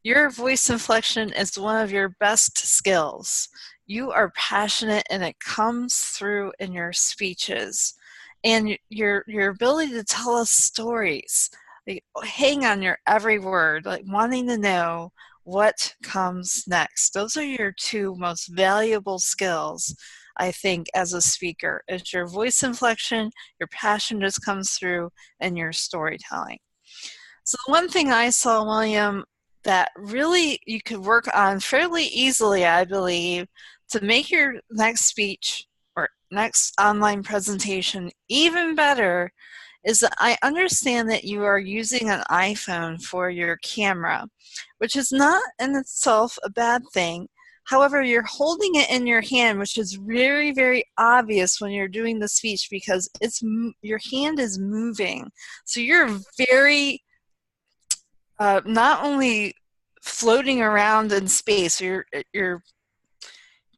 Your voice inflection is one of your best skills. You are passionate and it comes through in your speeches. And your ability to tell us stories, like, hang on your every word, like wanting to know what comes next. Those are your 2 most valuable skills, I think, as a speaker. It's your voice inflection, your passion just comes through, and your storytelling. So the one thing I saw, William, that really you could work on fairly easily, I believe, to make your next speech or next online presentation even better, is that I understand that you are using an iPhone for your camera, which is not in itself a bad thing. However, you're holding it in your hand, which is very, very obvious when you're doing the speech because your hand is moving. So you're very not only floating around in space, your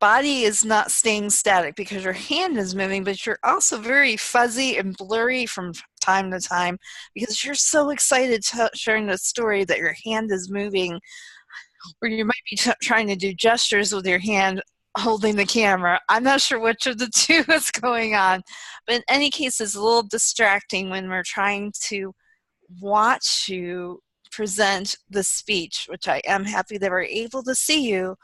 body is not staying static because your hand is moving, but you're also very fuzzy and blurry from time to time because you're so excited sharing the story that your hand is moving, or you might be trying to do gestures with your hand holding the camera. I'm not sure which of the 2 is going on, but in any case, it's a little distracting when we're trying to watch you present the speech, which I am happy that we're able to see you.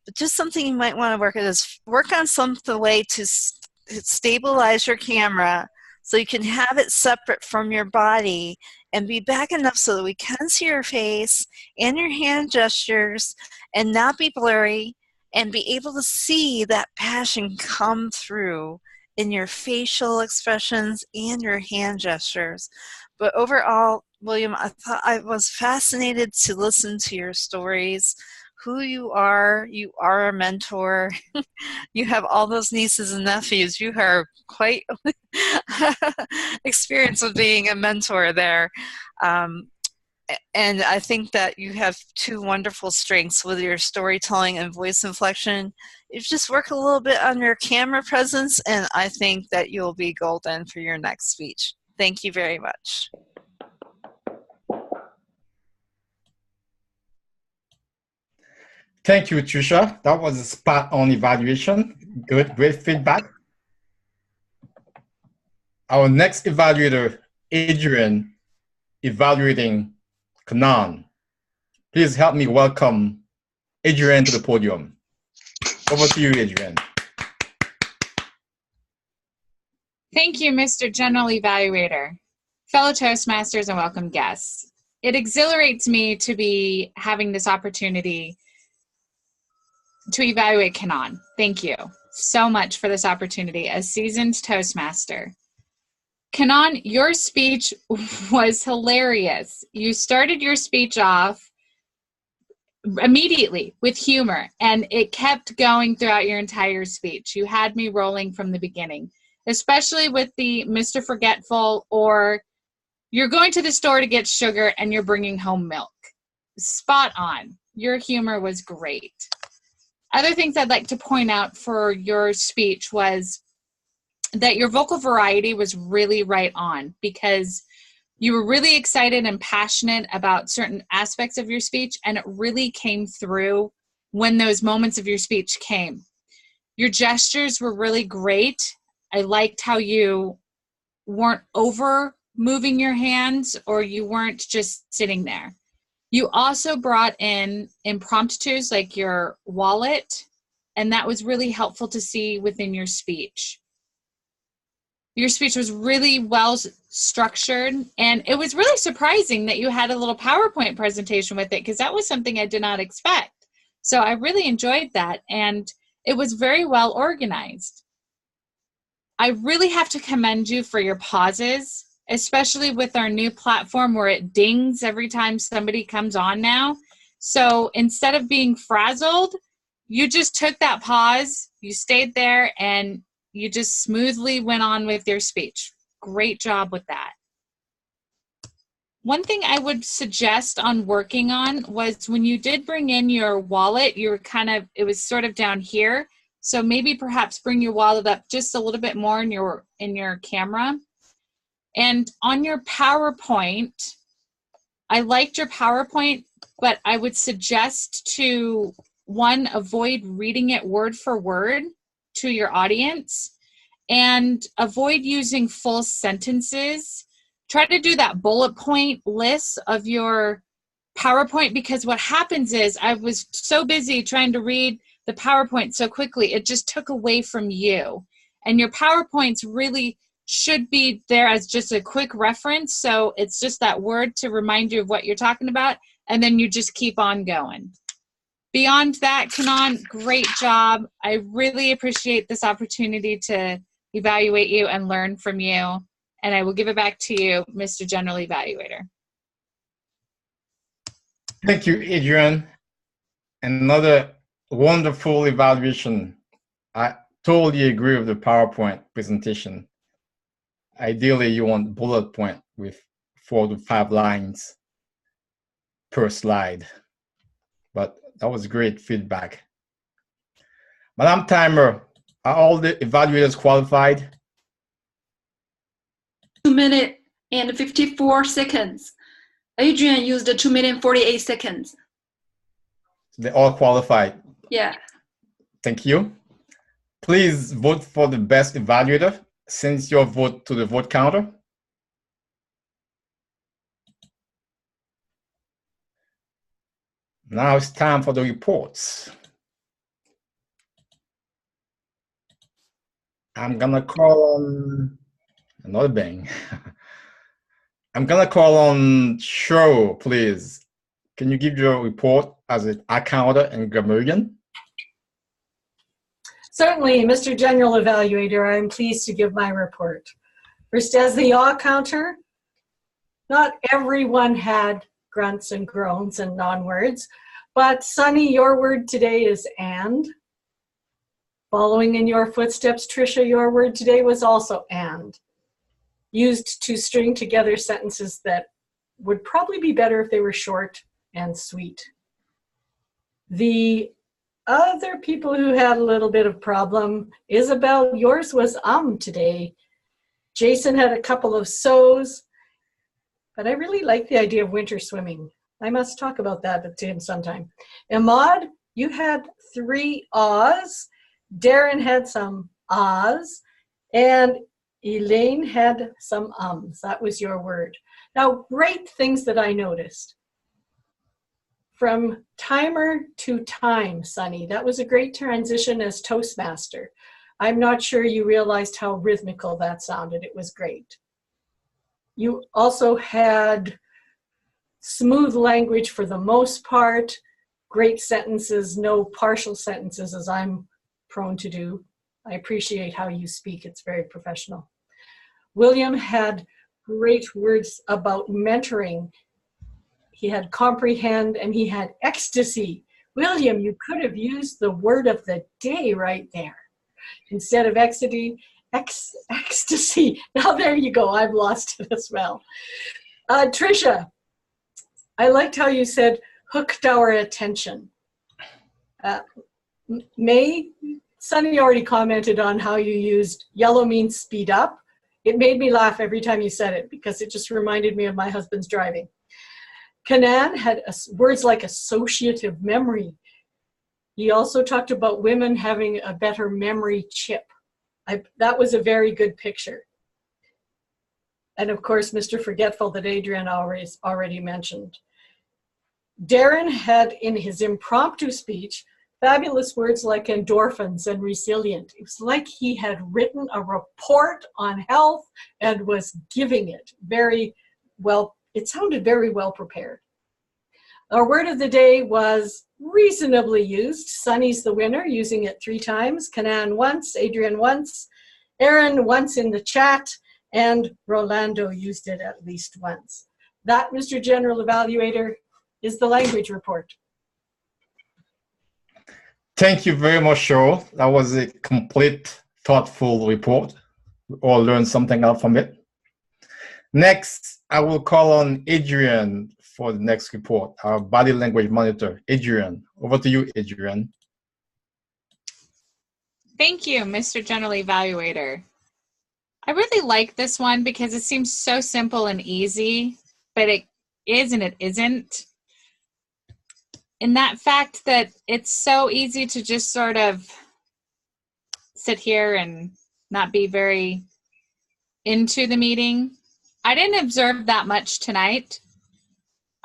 But just something you might want to work on is work on some way to stabilize your camera so you can have it separate from your body and be back enough so that we can see your face and your hand gestures and not be blurry and be able to see that passion come through in your facial expressions and your hand gestures. But overall, William, I was fascinated to listen to your stories, who you are a mentor. You have all those nieces and nephews. You are quite experienced with being a mentor there. And I think that you have 2 wonderful strengths with your storytelling and voice inflection. You just work a little bit on your camera presence, and I think that you'll be golden for your next speech. Thank you very much. Thank you, Trisha. That was a spot-on evaluation. Good, great feedback. Our next evaluator, Adrian, evaluating Kanan. Please help me welcome Adrian to the podium. Over to you, Adrian. Thank you, Mr. General Evaluator. Fellow Toastmasters and welcome guests. It exhilarates me to be having this opportunity to evaluate Kanan. Thank you so much for this opportunity as seasoned Toastmaster. Kanan, your speech was hilarious. You started your speech off immediately with humor, and it kept going throughout your entire speech. You had me rolling from the beginning, especially with the Mr. Forgetful, or you're going to the store to get sugar and you're bringing home milk. Spot on. Your humor was great. Other things I'd like to point out for your speech was that your vocal variety was really right on, because you were really excited and passionate about certain aspects of your speech, and it really came through when those moments of your speech came. Your gestures were really great. I liked how you weren't over moving your hands, or you weren't just sitting there. You also brought in impromptus like your wallet and that was really helpful to see within your speech. Your speech was really well structured, and it was really surprising that you had a little PowerPoint presentation with it, because that was something I did not expect. So I really enjoyed that, and it was very well organized. I really have to commend you for your pauses, especially with our new platform where it dings every time somebody comes on now. So instead of being frazzled, you just took that pause, you stayed there, and you just smoothly went on with your speech. Great job with that. One thing I would suggest on working on was when you did bring in your wallet, you were it was sort of down here. So maybe perhaps bring your wallet up just a little bit more in your camera. And on your PowerPoint, I liked your PowerPoint, but I would suggest to, one, avoid reading it word for word to your audience, and avoid using full sentences. Try to do that bullet point list of your PowerPoint, because what happens is I was so busy trying to read the PowerPoint so quickly, it just took away from you. And your PowerPoints really should be there as just a quick reference. So it's just that word to remind you of what you're talking about, and then you just keep on going. Beyond that, Kanan, great job. I really appreciate this opportunity to evaluate you and learn from you. And I will give it back to you, Mr. General Evaluator. Thank you, Adrian. Another wonderful evaluation. I totally agree with the PowerPoint presentation. Ideally, you want bullet point with 4 to 5 lines per slide. But that was great feedback. Madam Timer, are all the evaluators qualified? 2 minutes and 54 seconds. Adrian used 2 minutes 48 seconds. They're all qualified. Yeah. Thank you. Please vote for the best evaluator. Send your vote to the vote counter. Now it's time for the reports. I'm gonna call on another bang. I'm gonna call on Cheryl, please. Can you give your report as an accountant in Grammarian? Certainly, Mr. General Evaluator, I'm pleased to give my report. First, as the yaw counter, not everyone had grunts and groans and non-words, but Sunny, your word today is and. Following in your footsteps, Tricia, your word today was also and. Used to string together sentences that would probably be better if they were short and sweet. The other people who had a little bit of problem, Isabel, yours was today. Jason had a couple of so's, but I really like the idea of winter swimming. I must talk about that to him sometime. Ahmad, you had 3 ahs. Darren had some ahs, and Elaine had some ums. That was your word. Now, great things that I noticed. From timer to time, Sunny, that was a great transition as Toastmaster. I'm not sure you realized how rhythmical that sounded. It was great. You also had smooth language for the most part, great sentences, no partial sentences as I'm prone to do. I appreciate how you speak. It's very professional. William had great words about mentoring. He had comprehend and he had ecstasy. William, you could have used the word of the day right there. Instead of ecstasy, ecstasy. Now there you go. I've lost it as well. Tricia, I liked how you said hooked our attention. May, Sunny already commented on how you used yellow means speed up. It made me laugh every time you said it because it just reminded me of my husband's driving. Kanan had words like associative memory. He also talked about women having a better memory chip. That was a very good picture. And of course, Mr. Forgetful that Adrian already mentioned. Darren had in his impromptu speech fabulous words like endorphins and resilient. It was like he had written a report on health and was giving it very well. It sounded very well prepared. Our word of the day was reasonably used. Sunny's the winner, using it 3 times. Kanan once, Adrian once, Aaron once in the chat, and Rolando used it at least once. That, Mr. General Evaluator, is the language report. Thank you very much, Cheryl. That was a complete, thoughtful report. We all learned something out from it. Next, I will call on Adrian for the next report, our body language monitor. Adrian, over to you, Adrian. Thank you, Mr. General Evaluator. I really like this one because it seems so simple and easy, but it is and it isn't. In that fact that it's so easy to just sort of sit here and not be very into the meeting. I didn't observe that much tonight.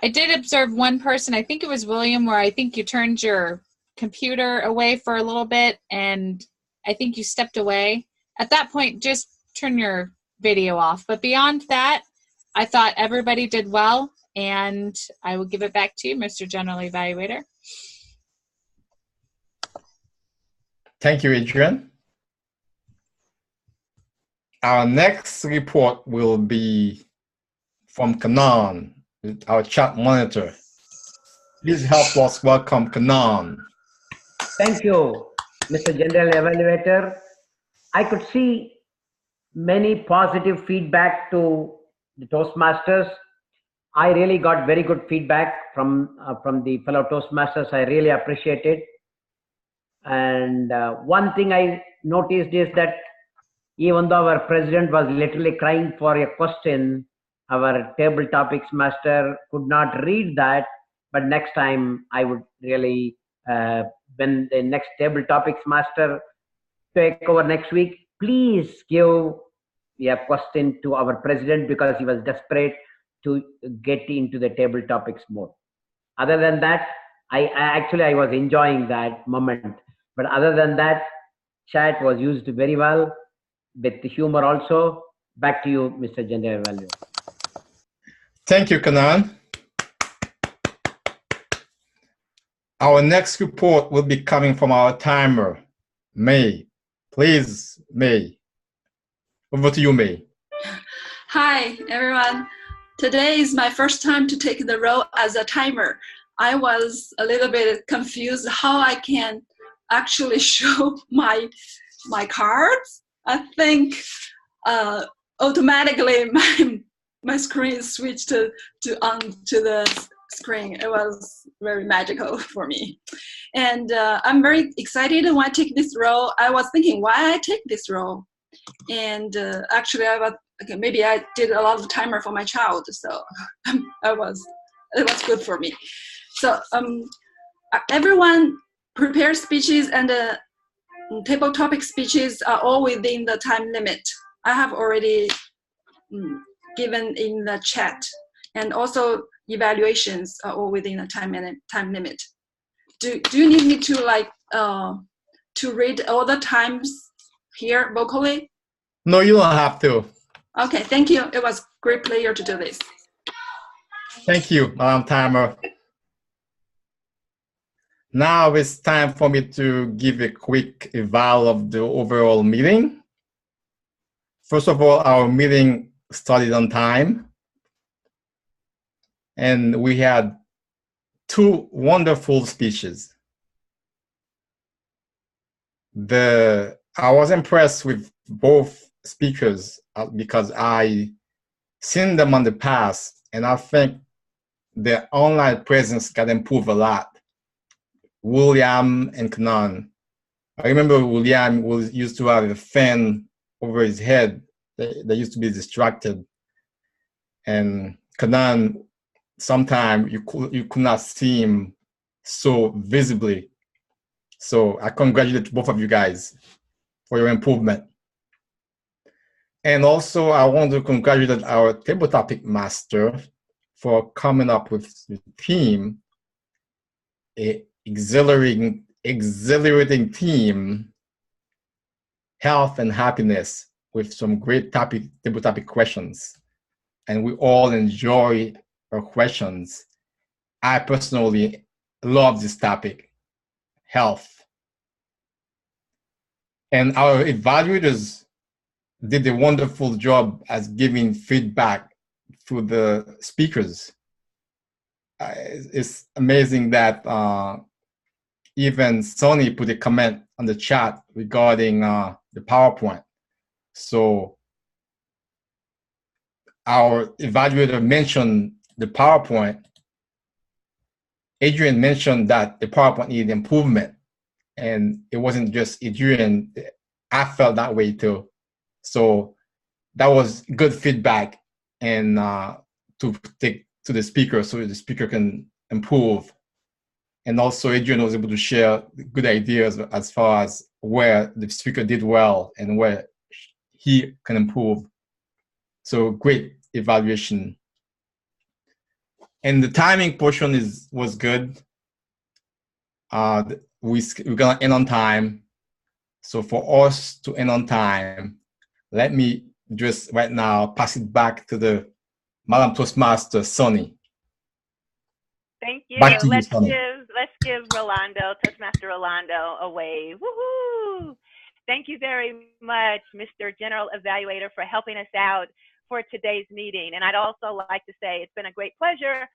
I did observe one person, I think it was William, where I think you turned your computer away for a little bit and I think you stepped away. At that point, just turn your video off. But beyond that, I thought everybody did well, and I will give it back to you, Mr. General Evaluator. Thank you, Adrian. Our next report will be from Kanan, our chat monitor. Please help us welcome Kanan. Thank you, Mr. General Evaluator. I could see many positive feedback to the Toastmasters. I really got very good feedback from the fellow Toastmasters. I really appreciate it. And one thing I noticed is that even though our president was literally crying for a question, our table topics master could not read that. But next time I would really, when the next table topics master take over next week, please give a question to our president, because he was desperate to get into the table topics more. Other than that, I was enjoying that moment. But other than that, chat was used very well, with the humor also. Back to you, Mr. General Evaluator. Thank you, Kanan. Our next report will be coming from our timer, May. Please, May. Over to you, May. Hi, everyone. Today is my first time to take the role as a timer. I was a little bit confused how I can actually show my cards. I think automatically my screen switched onto the screen. It was very magical for me. And I'm very excited when I take this role. I was thinking why I take this role. And actually maybe I did a lot of timer for my child, so it was good for me. So everyone prepared speeches and table topic speeches are all within the time limit. I have already given in the chat, and also evaluations are all within the time limit. Do you need me to to read all the times here vocally? No, you don't have to. Okay, thank you. It was a great pleasure to do this. Thank you, Madam Timer. Now it's time for me to give a quick eval of the overall meeting. First of all, our meeting started on time. And we had 2 wonderful speeches. I was impressed with both speakers because I seen them on the past, and I think their online presence got improved a lot. William and Kanan. I remember William used to have a fan over his head. They used to be distracted. And Kanan, sometimes you could not see him so visibly. So I congratulate both of you guys for your improvement. And also I want to congratulate our table topic master for coming up with the theme, exhilarating exhilarating theme, health and happiness, with some great table topic questions. And we all enjoy our questions. I personally love this topic, health. And our evaluators did a wonderful job as giving feedback through the speakers. It's amazing that even Sony put a comment on the chat regarding the PowerPoint. So our evaluator mentioned the PowerPoint. Adrian mentioned that the PowerPoint needed improvement. And it wasn't just Adrian, I felt that way too. So that was good feedback and to take to the speaker so the speaker can improve. And also Adrian was able to share good ideas as far as where the speaker did well and where he can improve. So great evaluation. And the timing portion was good. We're gonna end on time. So for us to end on time, let me just right now pass it back to the Madam Toastmaster, Sonny. Thank you. Back to you, Let's Sonny. give Rolando, Toastmaster Rolando, a wave. Woohoo! Thank you very much, Mr. General Evaluator, for helping us out for today's meeting. And I'd also like to say it's been a great pleasure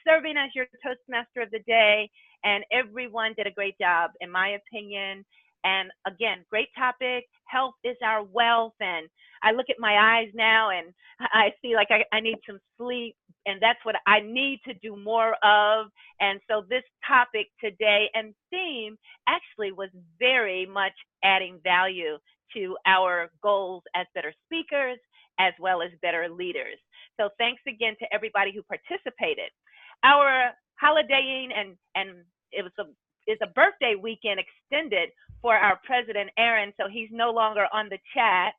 serving as your Toastmaster of the day, and everyone did a great job, in my opinion. And again, great topic. Health is our wealth. And I look at my eyes now and I see like I need some sleep, and that's what I need to do more of. And so this topic today and theme actually was very much adding value to our goals as better speakers, as well as better leaders. So thanks again to everybody who participated. Our holidaying and it's a birthday weekend extended for our president, Aaron, so he's no longer on the chat.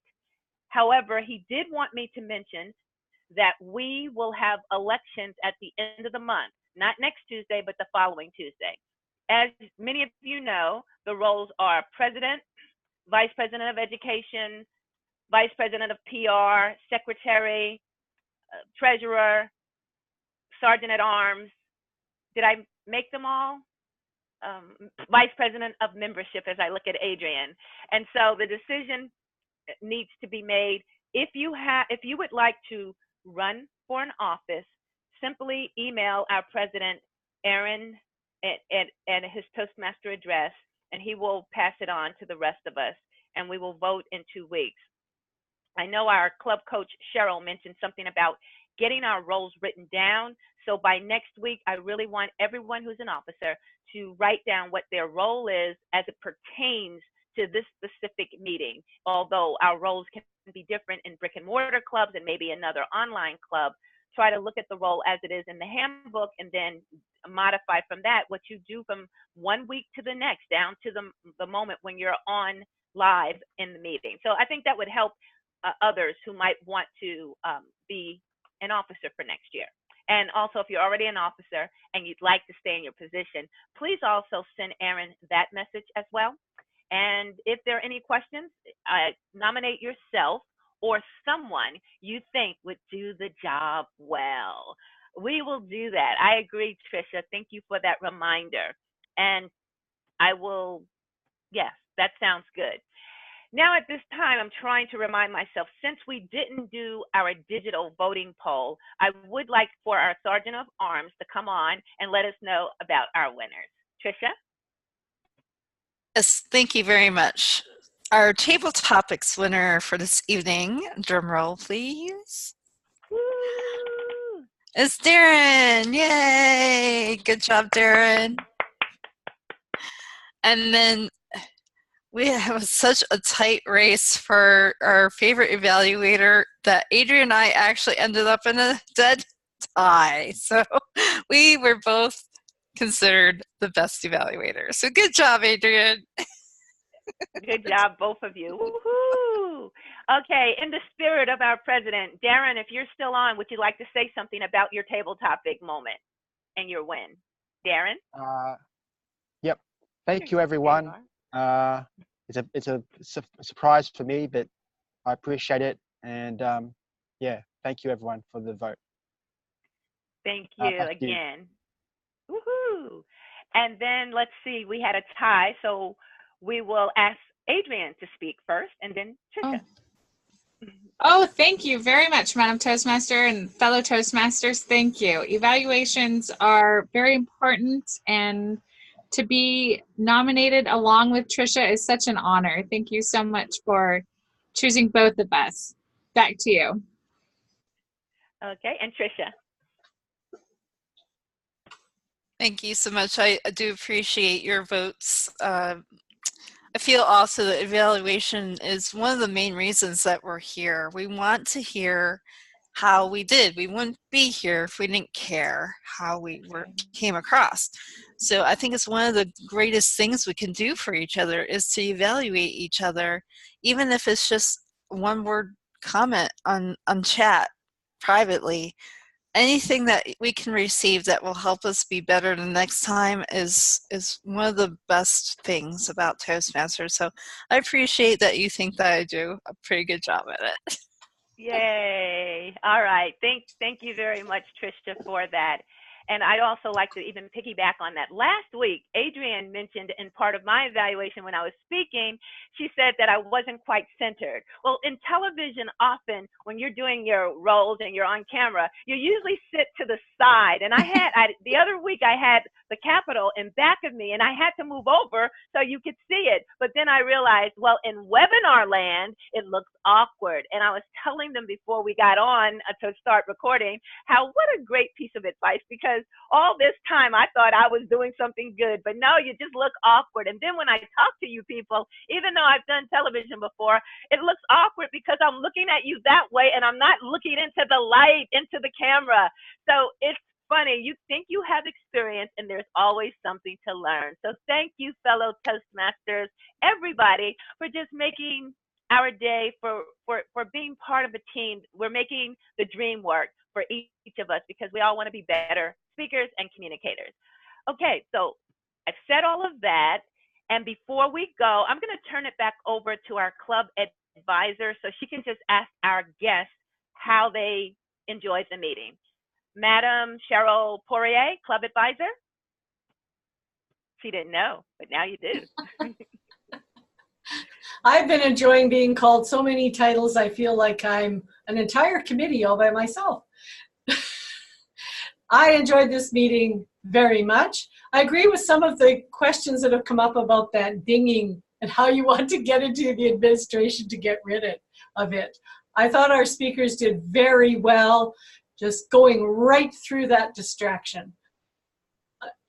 However, he did want me to mention that we will have elections at the end of the month, not next Tuesday, but the following Tuesday. As many of you know, the roles are president, vice president of education, vice president of PR, secretary, treasurer, sergeant at arms. Did I make them all? Vice president of membership, as I look at Adrian. And so the decision needs to be made. If you would like to run for an office, simply email our president, Aaron, and his Toastmaster address, and he will pass it on to the rest of us, and we will vote in 2 weeks. I know our club coach, Cheryl, mentioned something about getting our roles written down. So by next week, I really want everyone who's an officer to write down what their role is as it pertains to this specific meeting. Although our roles can be different in brick and mortar clubs and maybe another online club, try to look at the role as it is in the handbook and then modify from that what you do from 1 week to the next, down to the moment when you're on live in the meeting. So I think that would help others who might want to be an officer for next year. And also, if you're already an officer and you'd like to stay in your position, please also send Aaron that message as well. And if there are any questions, nominate yourself or someone you think would do the job well. We will do that. I agree, Tricia. Thank you for that reminder. And I will, yes, that sounds good. Now at this time, I'm trying to remind myself, since we didn't do our digital voting poll, I would like for our Sergeant of Arms to come on and let us know about our winners. Tricia? Yes, thank you very much. Our table topics winner for this evening, drum roll please, Woo! is Darren. Yay! Good job, Darren. And then we have such a tight race for our favorite evaluator that Adrian and I actually ended up in a dead tie. So we were both considered the best evaluator. So good job, Adrian. Good job, both of you. Woohoo! Okay, in the spirit of our president, Darren, if you're still on, would you like to say something about your table topic moment and your win? Darren? Yep. thank you, everyone. It's a surprise for me, but I appreciate it. And yeah, thank you, everyone, for the vote. Thank you Back to you. again. Woohoo! And then let's see, we had a tie, so we will ask Adrian to speak first, and then Trisha. Oh, thank you very much, Madam Toastmaster and fellow Toastmasters. Thank you. Evaluations are very important, and to be nominated along with Trisha is such an honor. Thank you so much for choosing both of us. Back to you. Okay, and Trisha. Thank you so much. I do appreciate your votes. I feel also that evaluation is one of the main reasons that we're here. We want to hear how we did. We wouldn't be here if we didn't care how we came across. So I think it's one of the greatest things we can do for each other is to evaluate each other, even if it's just one word comment on chat privately. Anything that we can receive that will help us be better the next time is one of the best things about Toastmasters. So I appreciate that you think that I do a pretty good job at it. Yay. All right. Thank you very much, Trisha, for that. And I'd also like to even piggyback on that. Last week, Adrian mentioned in part of my evaluation when I was speaking, she said that I wasn't quite centered. Well, in television, often when you're doing your roles and you're on camera, you usually sit to the side. And the other week I had the Capitol in back of me and I had to move over so you could see it. But then I realized, well, in webinar land, it looks awkward. And I was telling them before we got on to start recording what a great piece of advice, because all this time I thought I was doing something good, but no, you just look awkward. And then when I talk to you people, even though I've done television before, it looks awkward because I'm looking at you that way and I'm not looking into the light, into the camera. So it's funny. You think you have experience and there's always something to learn. So thank you, fellow Toastmasters, everybody, for just making our day, for being part of a team. We're making the dream work for each of us because we all want to be better speakers and communicators. Okay, so I've said all of that. And before we go, I'm going to turn it back over to our club advisor so she can just ask our guests how they enjoyed the meeting. Madam Cheryl Poirier, club advisor. She didn't know, but now you do. I've been enjoying being called so many titles, I feel like I'm an entire committee all by myself. I enjoyed this meeting very much. I agree with some of the questions that have come up about that dinging and how you want to get into the administration to get rid of it. I thought our speakers did very well, just going right through that distraction.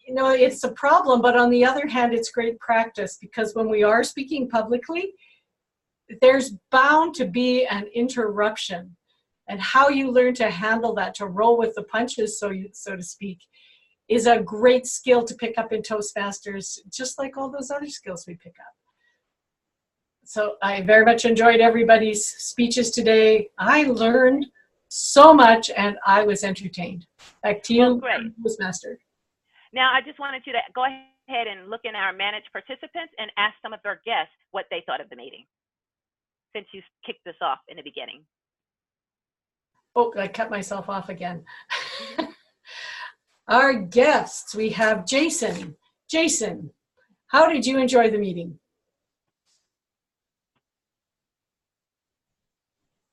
You know, it's a problem, but on the other hand, it's great practice because when we are speaking publicly, there's bound to be an interruption. And how you learn to handle that, to roll with the punches, so to speak, is a great skill to pick up in Toastmasters, just like all those other skills we pick up. So I very much enjoyed everybody's speeches today. I learned so much and I was entertained. Back to you, Toastmaster. Now, I just wanted you to go ahead and look in our managed participants and ask some of our guests what they thought of the meeting, since you kicked this off in the beginning. Oh, I cut myself off again. Our guests, we have Jason. Jason, how did you enjoy the meeting?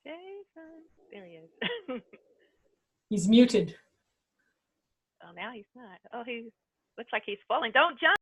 Jason, there he is. He's muted. Oh, now he's not. Oh, he looks like he's falling. Don't jump.